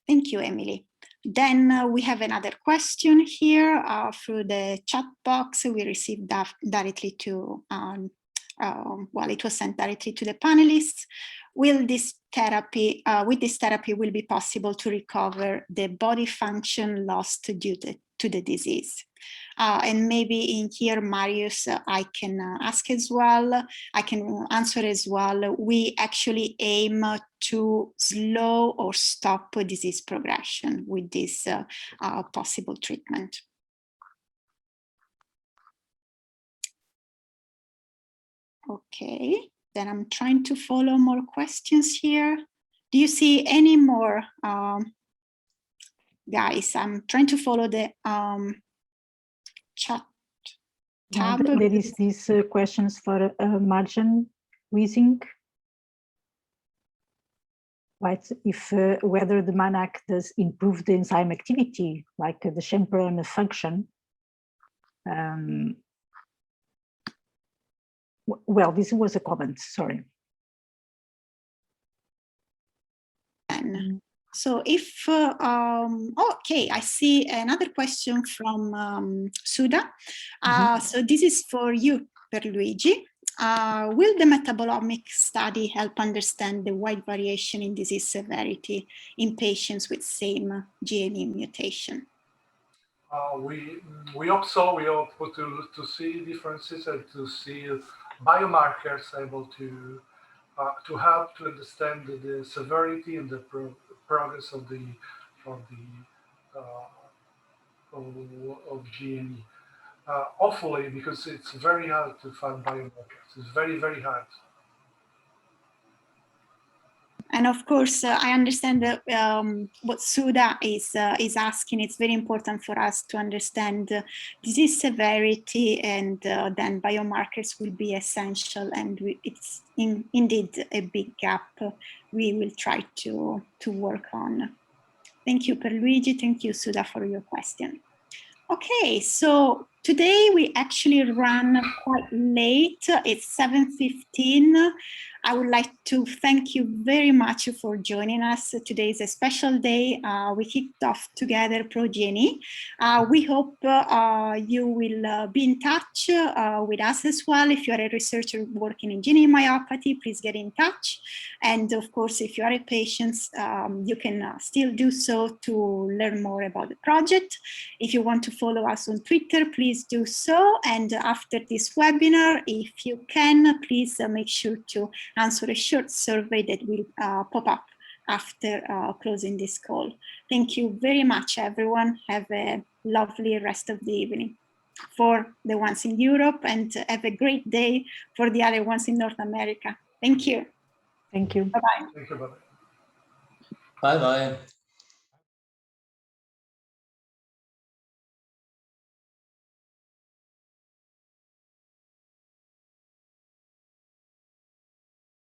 S1: Thank you, Emily. Then we have another question here through the chat box we received directly to, well, it was sent directly to the panelists. Will this therapy, with this therapy, will be possible to recover the body function lost due to the disease? And maybe in here, Marius, I can ask as well, I can answer as well. We actually aim to slow or stop disease progression with this possible treatment. Okay, then I'm trying to follow more questions here. Do you see any more, guys? I'm trying to follow the chat tab.
S3: There is these questions for Marjan Wiesing. Right, if whether the mannac does improve the enzyme activity, like the chaperone function. Well, this was a comment, sorry.
S1: So if, okay, I see another question from Sudha. So this is for you, Pierluigi. Will the metabolomic study help understand the wide variation in disease severity in patients with same GNE mutation?
S6: We hope so. We hope to see differences and to see biomarkers able to help to understand the severity and the progress of GNE. Hopefully, because it's very hard to find biomarkers. It's very, very hard.
S1: And of course, I understand that what Sudha is asking. It's very important for us to understand disease severity, and then biomarkers will be essential. And it's indeed a big gap we will try to work on. Thank you, Pierluigi. Thank you, Sudha, for your question. Okay, so today we actually ran quite late. It's 7:15. I would like to thank you very much for joining us. Today is a special day. We kicked off together ProDGNE. We hope you will be in touch with us as well. If you are a researcher working in GNE myopathy, please get in touch. And of course, if you are a patient, you can still do so to learn more about the project. If you want to follow us on Twitter, please please do so. And after this webinar, if you can, please make sure to answer a short survey that will pop up after closing this call. Thank you very much, everyone. Have a lovely rest of the evening for the ones in Europe, and have a great day for the other ones in North America. Thank you.
S3: Thank you.
S1: Bye-bye.
S6: Thank you. Bye-bye.
S5: Bye-bye.